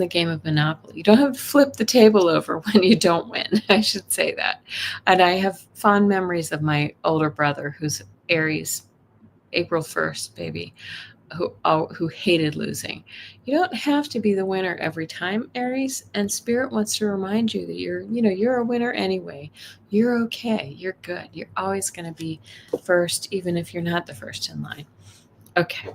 game of Monopoly. You don't have to flip the table over when you don't win. I should say that. And I have fond memories of my older brother, who's Aries, April 1st, baby, who hated losing. You don't have to be the winner every time, Aries. And Spirit wants to remind you that you're a winner anyway. You're okay. You're good. You're always going to be first, even if you're not the first in line. Okay.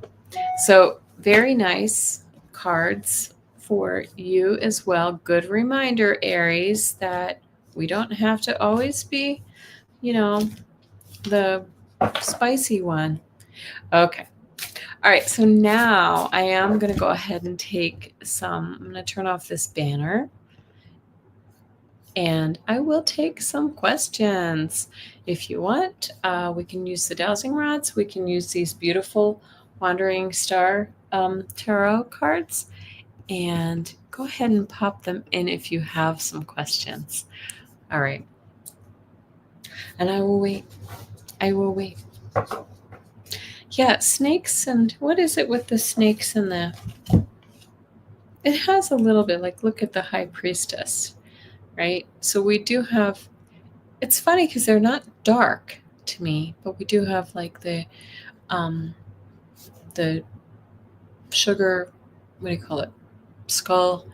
So very nice cards for you as well. Good reminder, Aries, that we don't have to always be, the spicy one. Okay. All right. So now I am going to go ahead and I'm going to turn off this banner and I will take some questions. If you want, we can use the dowsing rods. We can use these beautiful Wandering Star tarot cards, and go ahead and pop them in if you have some questions. All right. And I will wait. Yeah, snakes, and what is it with the snakes and it has a little bit like, look at the High Priestess, right? So we do have, it's funny because they're not dark to me, but we do have like the sugar, what do you call it? Skull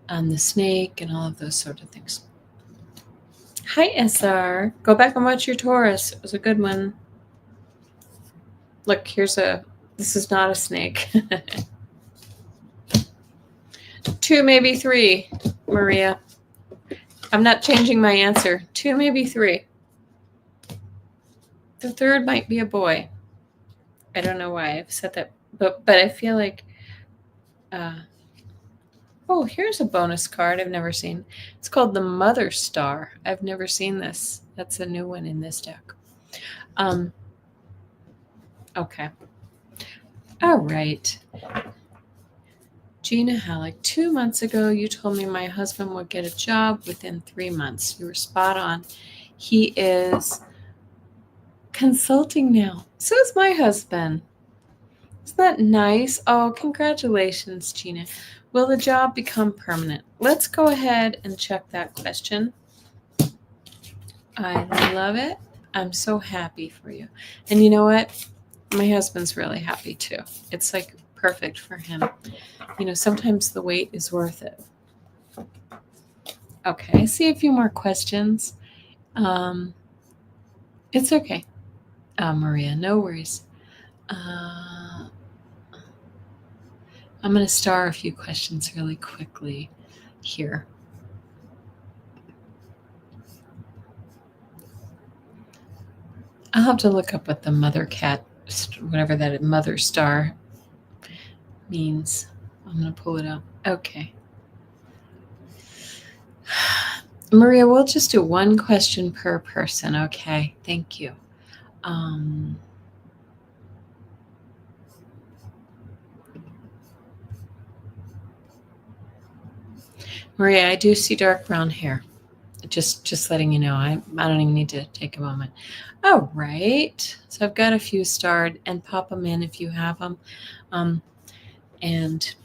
and the snake and all of those sort of things. Hi, SR. Go back and watch your Taurus. It was a good one. Look, this is not a snake. 2, maybe 3, Maria. I'm not changing my answer. 2, maybe 3. The third might be a boy. I don't know why I've said that, but I feel like, oh, here's a bonus card I've never seen. It's called the Mother Star. I've never seen this. That's a new one in this deck. Okay. All right. Gina Halleck, 2 months ago, you told me my husband would get a job within 3 months. You were spot on. He is consulting now. So is my husband. Isn't that nice? Oh, congratulations, Gina. Will the job become permanent? Let's go ahead and check that question. I love it. I'm so happy for you. And you know what? My husband's really happy too. It's like perfect for him. Sometimes the wait is worth it. Okay, I see a few more questions. It's okay, Maria, no worries. I'm going to star a few questions really quickly here. I'll have to look up what the mother cat, whatever that mother star means. I'm going to pull it up. Okay. Maria, we'll just do one question per person. Okay. Thank you. Maria, I do see dark brown hair. Just letting you know. I don't even need to take a moment. All right. So I've got a few starred, and pop them in if you have them. And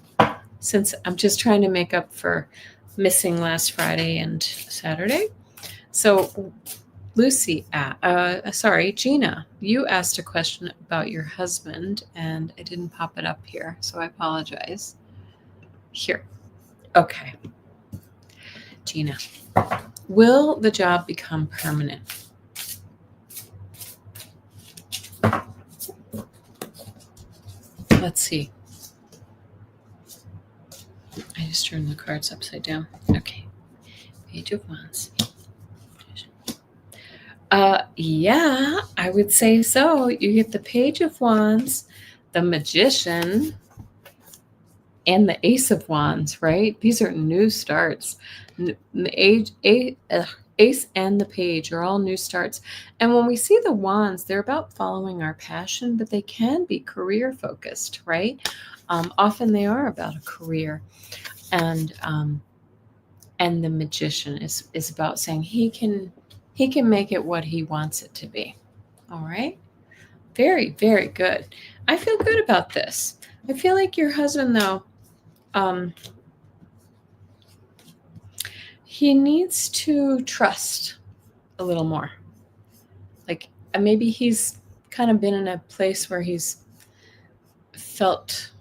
since I'm just trying to make up for missing last Friday and Saturday. So Gina, you asked a question about your husband, and I didn't pop it up here, so I apologize. Here. Okay. Gina, will the job become permanent? Let's see. I just turned the cards upside down. Okay. Page of Wands. Yeah, I would say so. You get the Page of Wands, the Magician, and the Ace of Wands, right? These are new starts. The Ace and the Page are all new starts. And when we see the Wands, they're about following our passion, but they can be career focused, right? Often they are about a career. And the Magician is about saying he can make it what he wants it to be. All right. Very, very good. I feel good about this. I feel like your husband, though, he needs to trust a little more. Like maybe he's kind of been in a place where he's felt,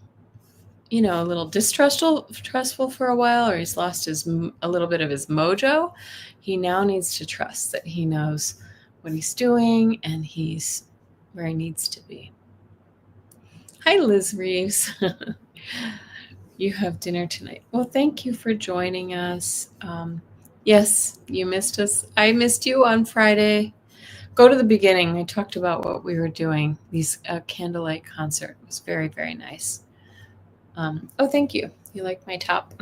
a little distrustful for a while, or he's lost a little bit of his mojo. He now needs to trust that he knows what he's doing and he's where he needs to be. Hi, Liz Reeves. You have dinner tonight. Well, thank you for joining us. Yes, you missed us. I missed you on Friday. Go to the beginning. I talked about what we were doing. These candlelight concert was very, very nice. Oh, thank you. You like my top.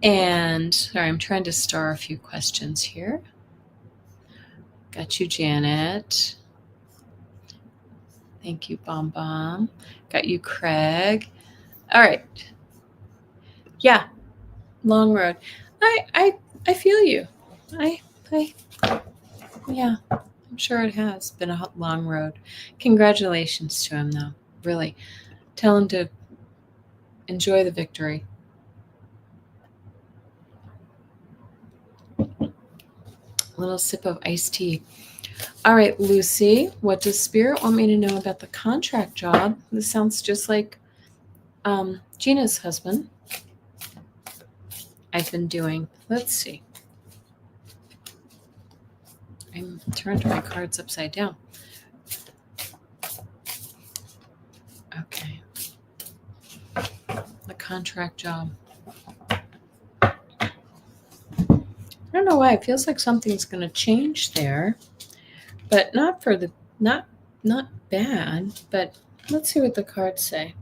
And sorry, I'm trying to star a few questions here. Got you, Janet. Thank you, Bomb Bomb. Got you, Craig. All right. Yeah, long road. I feel you. Yeah, I'm sure it has been a long road. Congratulations to him, though. Really, tell him to enjoy the victory. A little sip of iced tea. All right, Lucy, what does Spirit want me to know about the contract job? This sounds just like Gina's husband. I've been doing. Let's see. I'm turned my cards upside down. Okay. The contract job. I don't know why. It feels like something's going to change there, but not bad. But let's see what the cards say.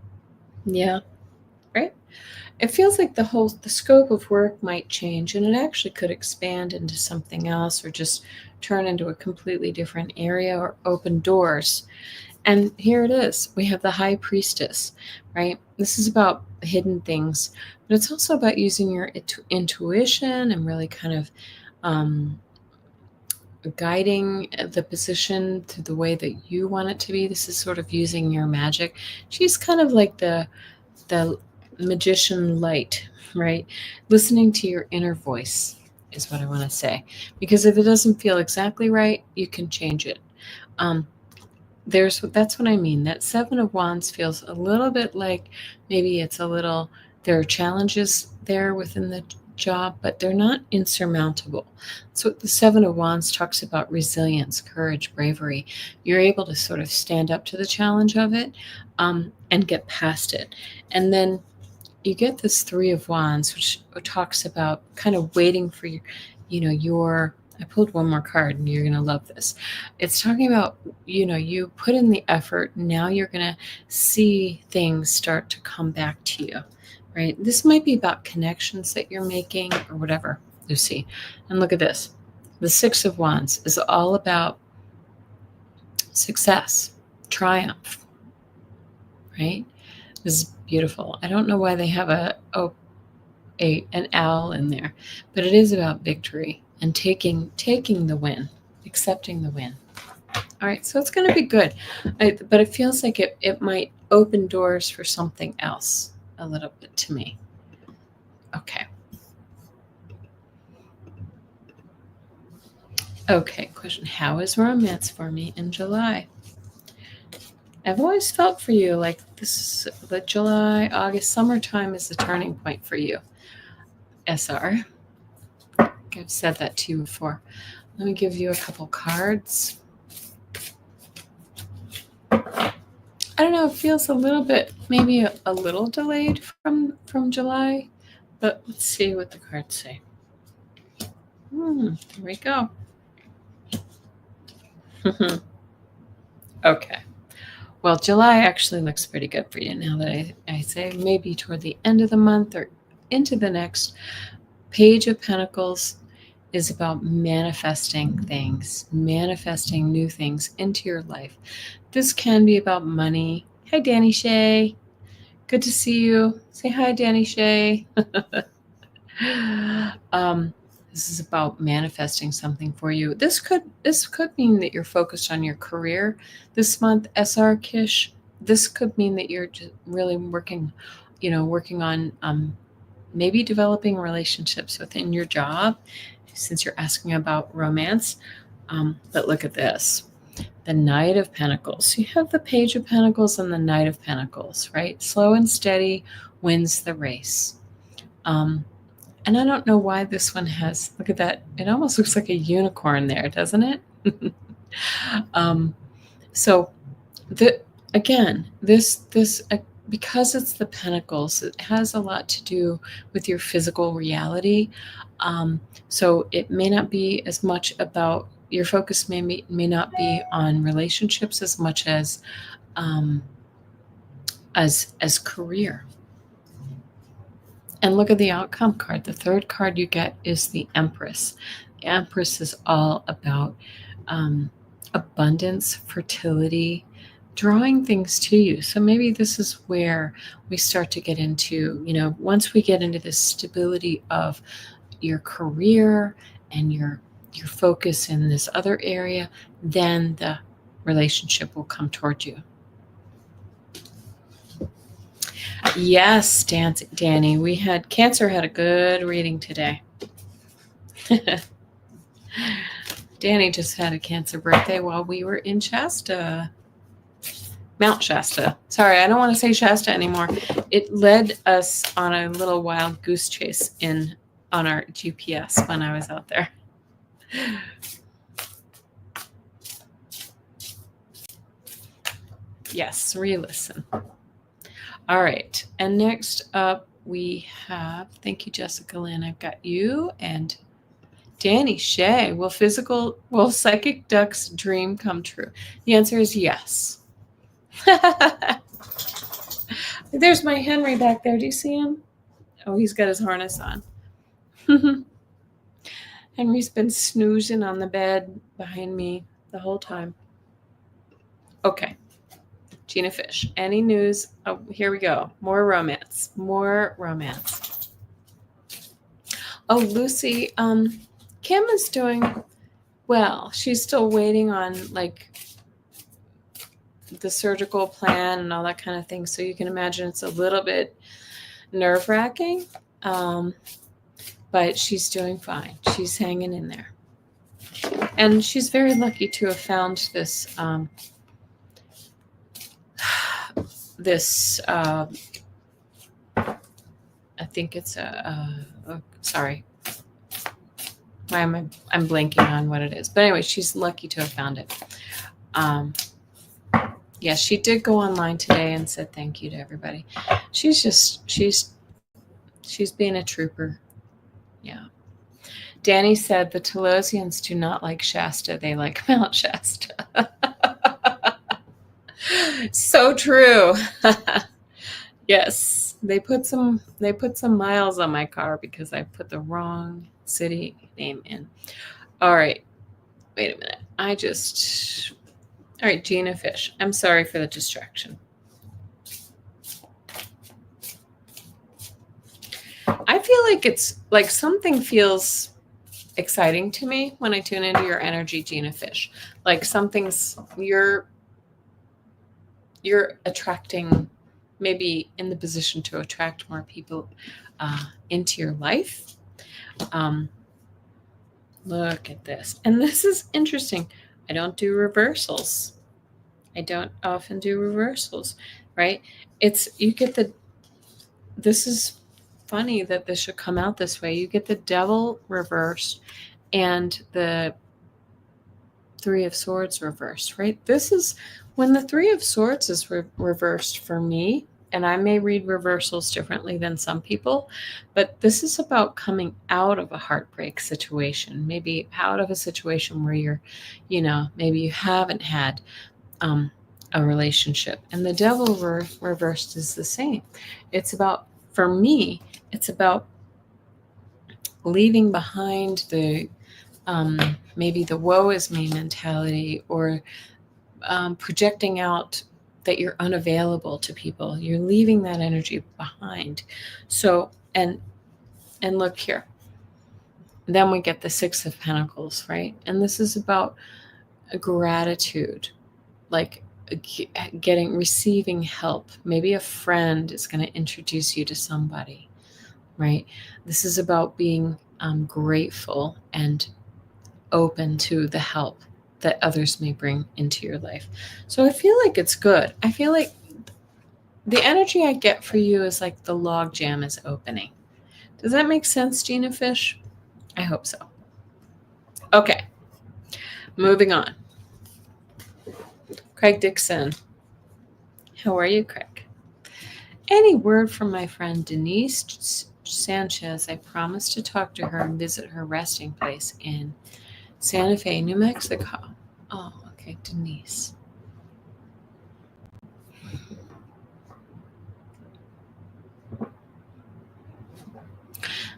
Yeah, right. It feels like the scope of work might change, and it actually could expand into something else, or just turn into a completely different area, or open doors. And here it is. We have the High Priestess, right? This is about hidden things, but it's also about using your intuition and really kind of guiding the position to the way that you want it to be. This is sort of using your magic. She's kind of like the magician light, right? Listening to your inner voice is what I want to say. Because if it doesn't feel exactly right, you can change it. That's what I mean. That Seven of Wands feels a little bit like maybe there are challenges there within the job, but they're not insurmountable. So the Seven of Wands talks about resilience, courage, bravery. You're able to sort of stand up to the challenge of it and get past it. And then you get this Three of Wands, which talks about kind of waiting for I pulled one more card and you're going to love this. It's talking about, you put in the effort. Now you're going to see things start to come back to you, right? This might be about connections that you're making or whatever, Lucy. And look at this. The Six of Wands is all about success, triumph, right? is beautiful. I don't know why they have an owl in there, but it is about victory and taking the win, accepting the win. All right, so it's going to be good, but it feels like it might open doors for something else a little bit to me. Okay. Okay, question. How is romance for me in July? I've always felt for you like the July, August, summertime is the turning point for you, SR. I've said that to you before. Let me give you a couple cards. I don't know, it feels a little bit, maybe a little delayed from July, but let's see what the cards say. Here we go. Okay. Well, July actually looks pretty good for you now that I say maybe toward the end of the month or into the next. Page of Pentacles is about manifesting things, manifesting new things into your life. This can be about money. Hi, Danny Shay. Good to see you. Say hi, Danny Shay. This is about manifesting something for you. This could mean that you're focused on your career this month, SR Kish. This could mean that you're just really working on maybe developing relationships within your job, since you're asking about romance. But look at this. The Knight of Pentacles. You have the Page of Pentacles and the Knight of Pentacles, right? Slow and steady wins the race. And I don't know why this one has, look at that. It almost looks like a unicorn there, doesn't it? So because it's the Pentacles, it has a lot to do with your physical reality. So it may not be as much about, your focus may not be on relationships as much as career. And look at the outcome card. The third card you get is the Empress. The Empress is all about abundance, fertility, drawing things to you. So maybe this is where we start to get into, once we get into the stability of your career and your focus in this other area, then the relationship will come toward you. Yes, Danny, Cancer had a good reading today. Danny just had a Cancer birthday while we were in Shasta. Mount Shasta. Sorry, I don't want to say Shasta anymore. It led us on a little wild goose chase on our GPS when I was out there. Yes, re-listen. All right, and next up we have, thank you, Jessica Lynn. I've got you and Danny Shay. Will psychic duck's dream come true? The answer is yes. There's my Henry back there. Do you see him? Oh, he's got his harness on. Henry's been snoozing on the bed behind me the whole time. Okay. Gina Fish. Any news? Oh, here we go. More romance. Oh, Lucy. Kim is doing well. She's still waiting on the surgical plan and all that kind of thing. So you can imagine it's a little bit nerve-wracking. But she's doing fine. She's hanging in there. And she's very lucky to have found this I think it's sorry. Why am I'm blanking on what it is. But anyway, she's lucky to have found it. Yeah, she did go online today and said thank you to everybody. She's being a trooper. Yeah. Danny said the Telosians do not like Shasta. They like Mount Shasta. So true. Yes, they put some miles on my car because I put the wrong city name in. All right. Wait a minute. All right, Gina Fish. I'm sorry for the distraction. I feel like it's like something feels exciting to me when I tune into your energy, Gina Fish. Like something's you're attracting, maybe in the position to attract more people into your life. Look at this. And this is interesting. I don't do reversals. I don't often do reversals, right? This is funny that this should come out this way. You get the Devil reversed and the Three of Swords reversed, right? This is when the Three of Swords is reversed for me, and I may read reversals differently than some people, but this is about coming out of a heartbreak situation, maybe out of a situation where you're, maybe you haven't had a relationship. And the Devil reversed is the same. It's about, for me, it's about leaving behind the maybe the woe is me mentality, or projecting out that you're unavailable to people. You're leaving that energy behind. So, and look here. Then we get the Six of Pentacles, right? And this is about gratitude, like receiving help. Maybe a friend is going to introduce you to somebody, right? This is about being grateful and open to the help that others may bring into your life. So I feel like it's good. I feel like the energy I get for you is like the log jam is opening. Does that make sense, Gina Fish? I hope so. Okay, moving on. Craig Dixon. How are you, Craig? Any word from my friend Denise Sanchez? I promised to talk to her and visit her resting place in Santa Fe, New Mexico. Oh, okay, Denise.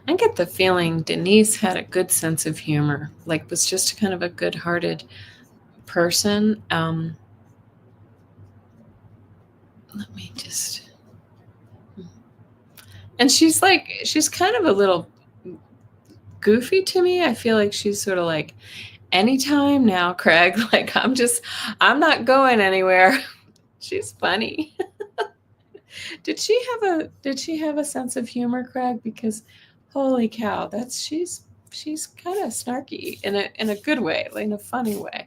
I get the feeling Denise had a good sense of humor, like was just kind of a good-hearted person. Let me just... And she's kind of a little goofy to me. I feel like she's sort of like, anytime now, Craig, like I'm not going anywhere. She's funny. Did she have a sense of humor, Craig? Because holy cow, she's kind of snarky in a good way, like in a funny way.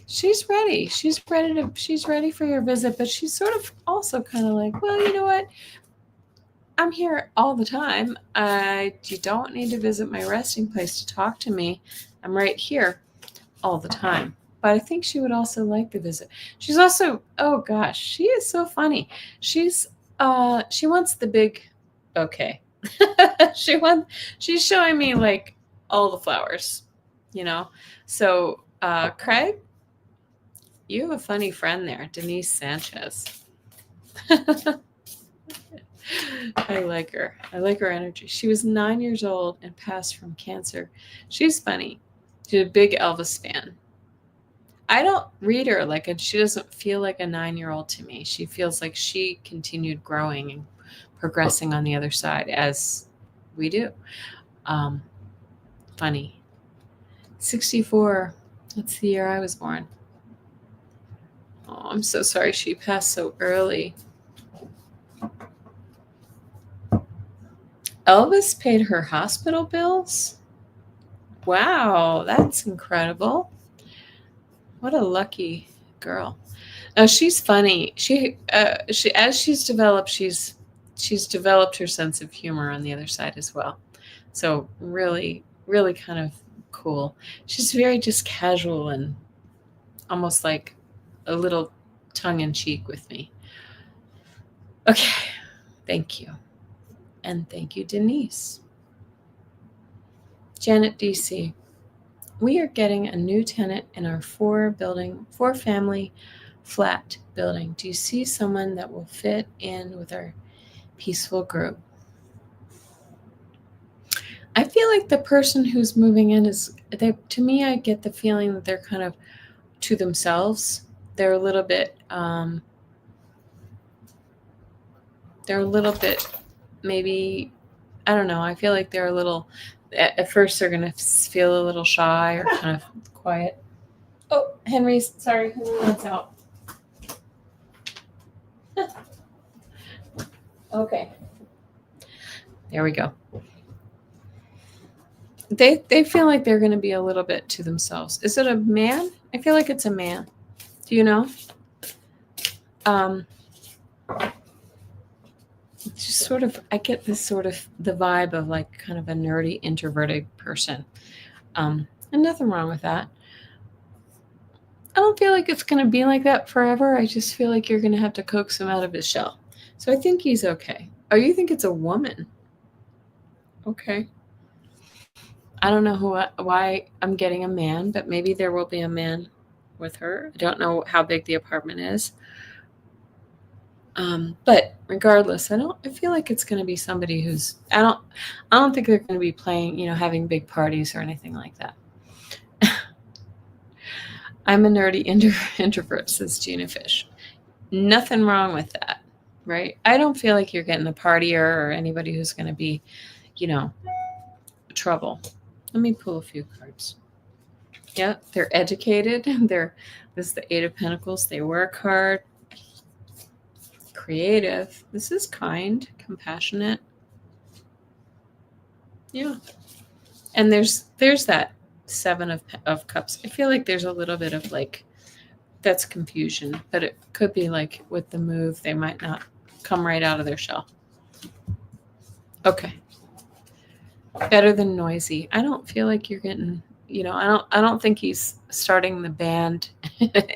She's ready. She's ready for your visit, but she's sort of also kind of like, well, you know what? I'm here all the time. You don't need to visit my resting place to talk to me. I'm right here all the time. But I think she would also like the visit. She's also, oh gosh, she is so funny. She wants the big bouquet. She's showing me like all the flowers, So, Craig, you have a funny friend there, Denise Sanchez. I like her. I like her energy. She was 9 years old and passed from cancer. She's funny. She's a big Elvis fan. I don't read her she doesn't feel like a 9-year-old to me. She feels like she continued growing and progressing on the other side, as we do. Funny. 64. That's the year I was born. Oh, I'm so sorry she passed so early. Elvis paid her hospital bills? Wow, that's incredible. What a lucky girl. No, she's funny. She as she's developed her sense of humor on the other side as well. So really, really kind of cool. She's very just casual and almost like a little tongue-in-cheek with me. Okay, thank you. And thank you, Denise. Janet DC. We are getting a new tenant in our 4-family flat building. Do you see someone that will fit in with our peaceful group? I feel like the person who's moving in to me, I get the feeling that they're kind of to themselves. They're a little bit, they're a little bit, maybe, I don't know. I feel like they're a little, at first they're going to feel a little shy or kind of quiet. Oh, Henry wants out. Okay. There we go. They feel like they're going to be a little bit to themselves. Is it a man? I feel like it's a man. Do you know? Just sort of, I get this sort of the vibe of like kind of a nerdy, introverted person. And nothing wrong with that. I don't feel like it's going to be like that forever. I just feel like you're going to have to coax him out of his shell. So I think he's okay. Oh, you think it's a woman? Okay. I don't know why I'm getting a man, but maybe there will be a man with her. I don't know how big the apartment is. But regardless, I feel like it's going to be somebody who's, I don't think they're going to be playing, having big parties or anything like that. I'm a nerdy introvert, says Gina Fish. Nothing wrong with that, right? I don't feel like you're getting a partier or anybody who's going to be, trouble. Let me pull a few cards. Yeah, they're educated. This is the Eight of Pentacles. They work hard. Creative. This is kind, compassionate. Yeah. And there's that Seven of Cups. I feel like there's a little bit of like, that's confusion, but it could be like with the move, they might not come right out of their shell. Okay. Better than noisy. I don't feel like you're getting, I don't think he's starting the band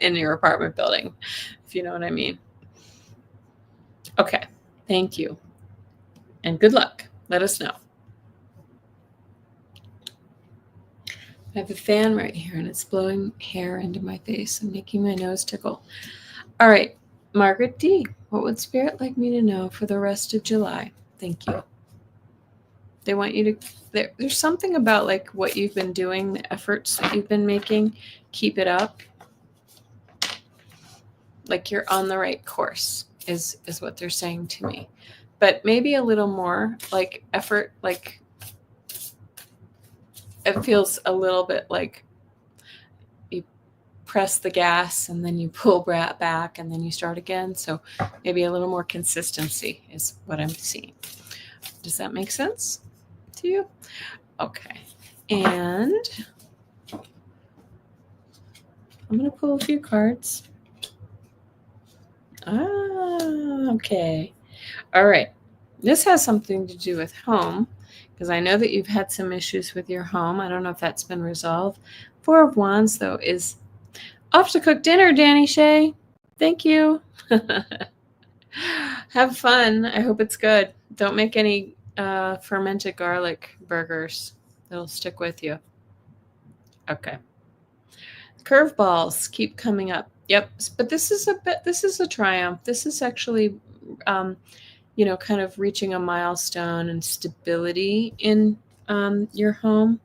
in your apartment building, if you know what I mean. Okay. Thank you. And good luck. Let us know. I have a fan right here and it's blowing hair into my face and making my nose tickle. All right. Margaret D. What would Spirit like me to know for the rest of July? Thank you. They want you to, there's something about like what you've been doing, the efforts that you've been making, keep it up. Like you're on the right course is what they're saying to me. But maybe a little more like effort, like it feels a little bit like you press the gas and then you pull back and then you start again. So maybe a little more consistency is what I'm seeing. Does that make sense to you? Okay. And I'm going to pull a few cards. Okay. All right. This has something to do with home because I know that you've had some issues with your home. I don't know if that's been resolved. Four of Wands, though, is off to cook dinner, Danny Shea. Thank you. Have fun. I hope it's good. Don't make any fermented garlic burgers. It'll stick with you. Okay. Curveballs keep coming up. Yep. But this is a triumph. This is actually, kind of reaching a milestone and stability in your home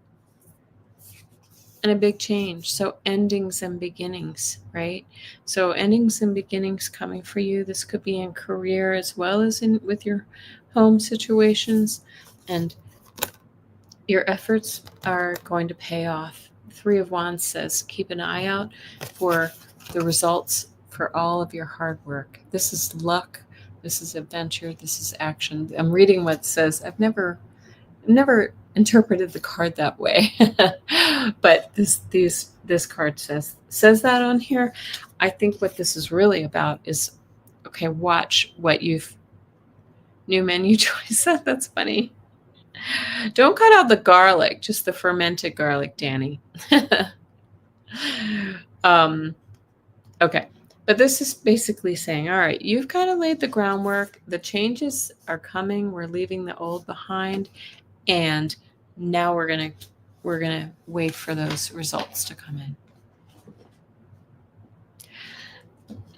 and a big change. So endings and beginnings, right? So endings and beginnings coming for you. This could be in career as well as with your home situations, and your efforts are going to pay off. Three of Wands says, keep an eye out for the results for all of your hard work. This is luck. This is adventure. This is action. I'm reading what it says. I've never interpreted the card that way, but this card says that on here. I think what this is really about is, okay, watch what you've new menu choice. That's funny. Don't cut out the garlic, just the fermented garlic, Danny. Okay. But this is basically saying, all right, you've kind of laid the groundwork. The changes are coming. We're leaving the old behind. And now we're going to wait for those results to come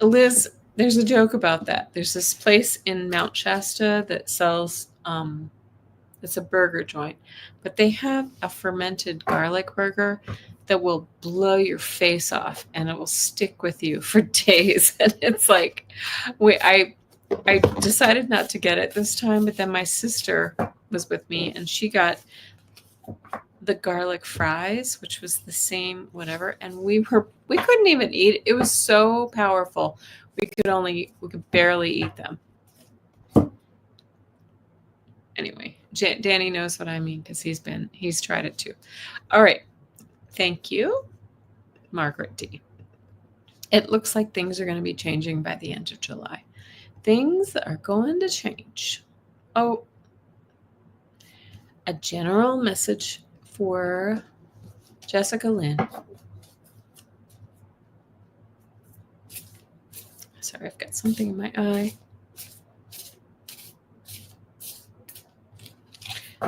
in. Liz, there's a joke about that. There's this place in Mount Shasta that sells, it's a burger joint, but they have a fermented garlic burger that will blow your face off and it will stick with you for days. And it's like, I decided not to get it this time, but then my sister was with me and she got the garlic fries, which was the same whatever, and we couldn't even eat it. It was so powerful. We could barely eat them. Anyway, Danny knows what I mean because he's tried it too. All right. Thank you, Margaret D. It looks like things are going to be changing by the end of July. Things are going to change. Oh, a general message for Jessica Lynn. Sorry, I've got something in my eye.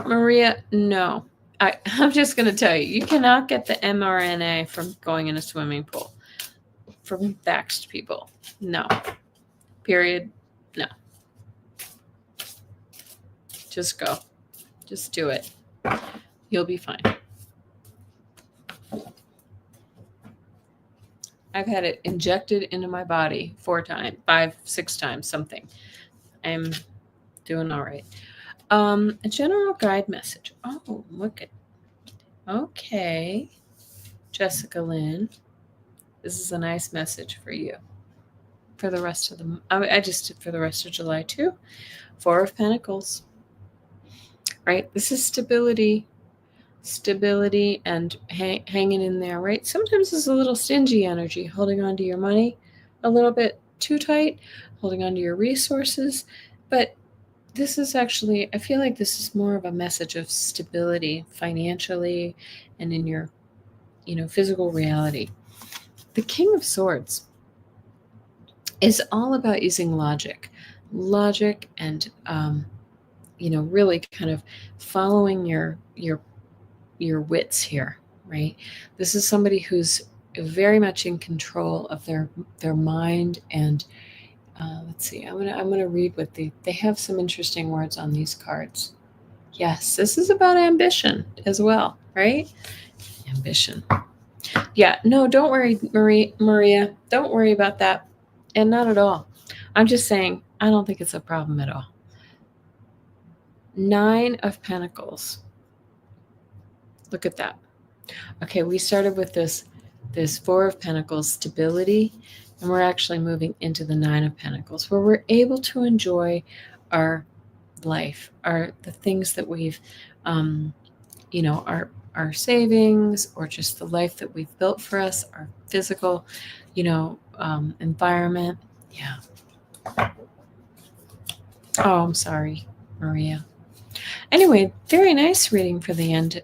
Maria, no. I'm just going to tell you, you cannot get the mRNA from going in a swimming pool from vaxxed people. No. Period. No. Just go. Just do it. You'll be fine. I've had it injected into my body 4 times, 5, 6 times, something. I'm doing all right. A general guide message. Oh, look at. Okay, Jessica Lynn. This is a nice message for you. For the rest of the, I just did for the rest of July too. 4 of Pentacles. Right. This is stability and hanging in there, right? Sometimes it's a little stingy energy, holding on to your money a little bit too tight, holding on to your resources. But this is actually, I feel like this is more of a message of stability financially and in your, physical reality. The King of Swords is all about using logic and, really kind of following your wits here, right? This is somebody who's very much in control of their mind. And let's see, I'm gonna read what they have some interesting words on these cards. Yes, this is about ambition as well, right? Ambition. Yeah, no, don't worry, Maria. Don't worry about that. And not at all. I'm just saying, I don't think it's a problem at all. 9 of Pentacles. Look at that. Okay, we started with this 4 of Pentacles, stability, and we're actually moving into the 9 of Pentacles, where we're able to enjoy our life, the things that we've, our savings, or just the life that we've built for us, our physical, environment. Yeah. Oh, I'm sorry, Maria. Anyway, very nice reading for the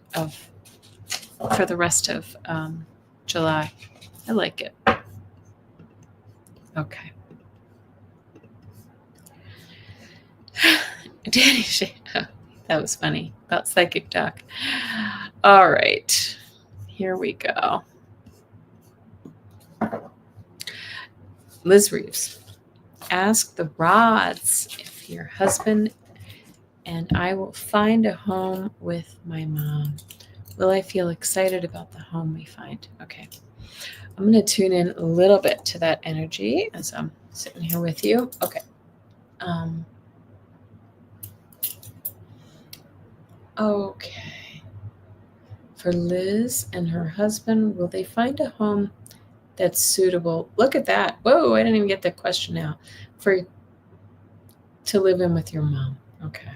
rest of July. I like it. Okay. Danny, that was funny about psychic talk. All right, here we go. Liz Reeves, ask the rods if your husband and I will find a home with my mom. Will I feel excited about the home we find? Okay. I'm going to tune in a little bit to that energy as I'm sitting here with you. Okay. Okay. For Liz and her husband, will they find a home that's suitable? Look at that. Whoa, I didn't even get that question out. To live in with your mom. Okay.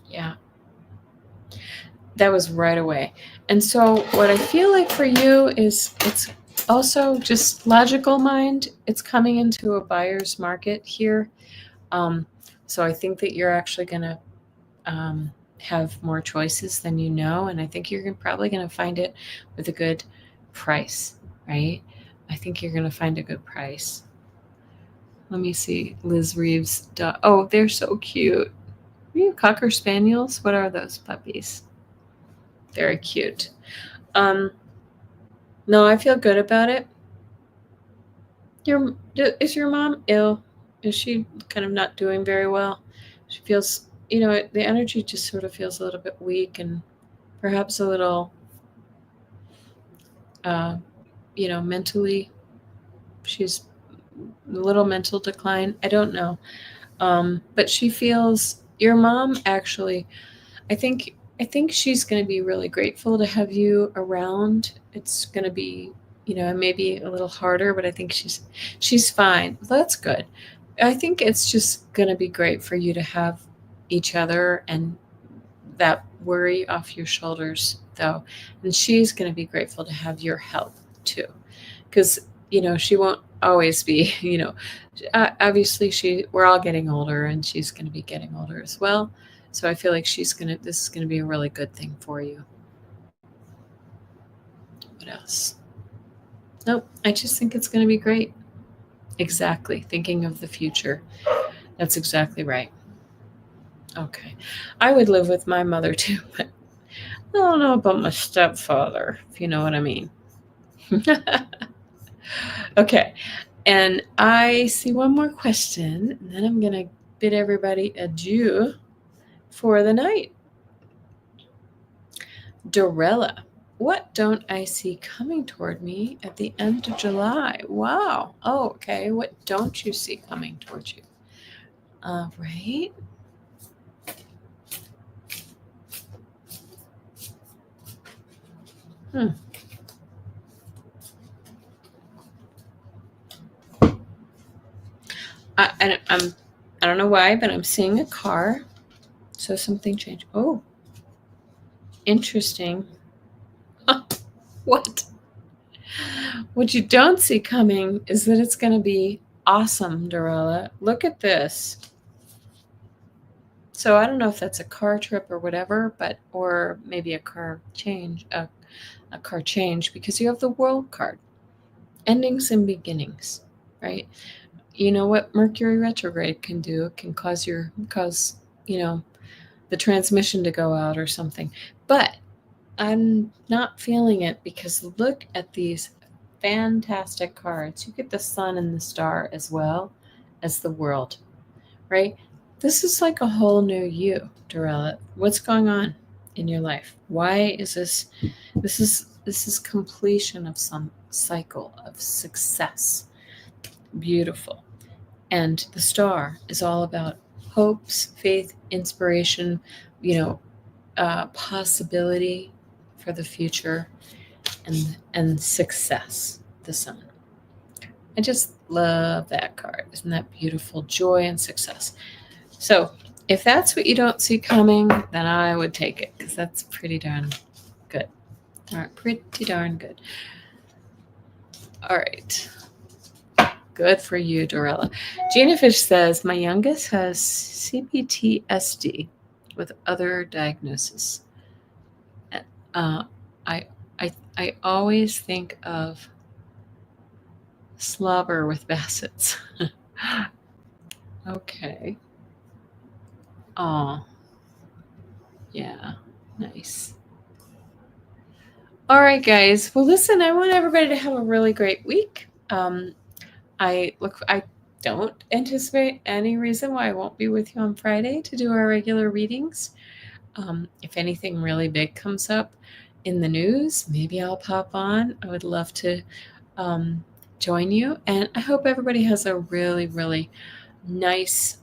Yeah. That was right away. And so what I feel like for you is it's also just logical mind. It's coming into a buyer's market here. So I think that you're actually going to have more choices than you know. And I think you're probably going to find it with a good price, right? I think you're going to find a good price. Let me see. Liz Reeves. Oh, they're so cute. Are you Cocker Spaniels? What are those puppies? Very cute. No, I feel good about it. Is your mom ill? Is she kind of not doing very well? She feels, the energy just sort of feels a little bit weak and perhaps a little, mentally, she's little mental decline. I don't know. But she feels your mom actually, I think she's going to be really grateful to have you around. It's going to be, maybe a little harder, but I think she's fine. That's good. I think it's just going to be great for you to have each other and that worry off your shoulders, though. And she's going to be grateful to have your help too, because she won't always be. Obviously we're all getting older, and she's going to be getting older as well. So I feel like this is going to be a really good thing for you. What else? Nope, I just think it's going to be great. Exactly. Thinking of the future. That's exactly right. Okay. I would live with my mother too, but I don't know about my stepfather, if you know what I mean. Okay. And I see one more question, and then I'm going to bid everybody adieu for the night. Dorella, what don't I see coming toward me at the end of July? Wow. Oh, okay. What don't you see coming towards you? Right. I don't know why, but I'm seeing a car. So something changed. Oh, interesting. What? What you don't see coming is that it's going to be awesome, Dorella. Look at this. So I don't know if that's a car trip or whatever, or maybe a car change, because you have the World card, endings and beginnings, right? You know what Mercury retrograde can do? It can cause the transmission to go out or something. But I'm not feeling it, because look at these fantastic cards. You get the sun and the star as well as the world, right? This is like a whole new you, Dorella. What's going on in your life? Why is this? This is completion of some cycle of success. Beautiful. And the star is all about hopes, faith, inspiration, possibility for the future, and success. The sun. I just love that card. Isn't that beautiful? Joy and success. So if that's what you don't see coming, then I would take it, because that's pretty darn good. All right, pretty darn good. All right. Good for you, Dorella. Gina Fish says, my youngest has CPTSD with other diagnosis. I always think of slobber with Bassett's. Okay. Oh, yeah, nice. All right, guys. Well, listen, I want everybody to have a really great week. I don't anticipate any reason why I won't be with you on Friday to do our regular readings. If anything really big comes up in the news, maybe I'll pop on. I would love to join you. And I hope everybody has a really, really nice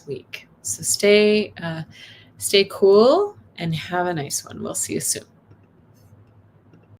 week. So stay cool and have a nice one. We'll see you soon.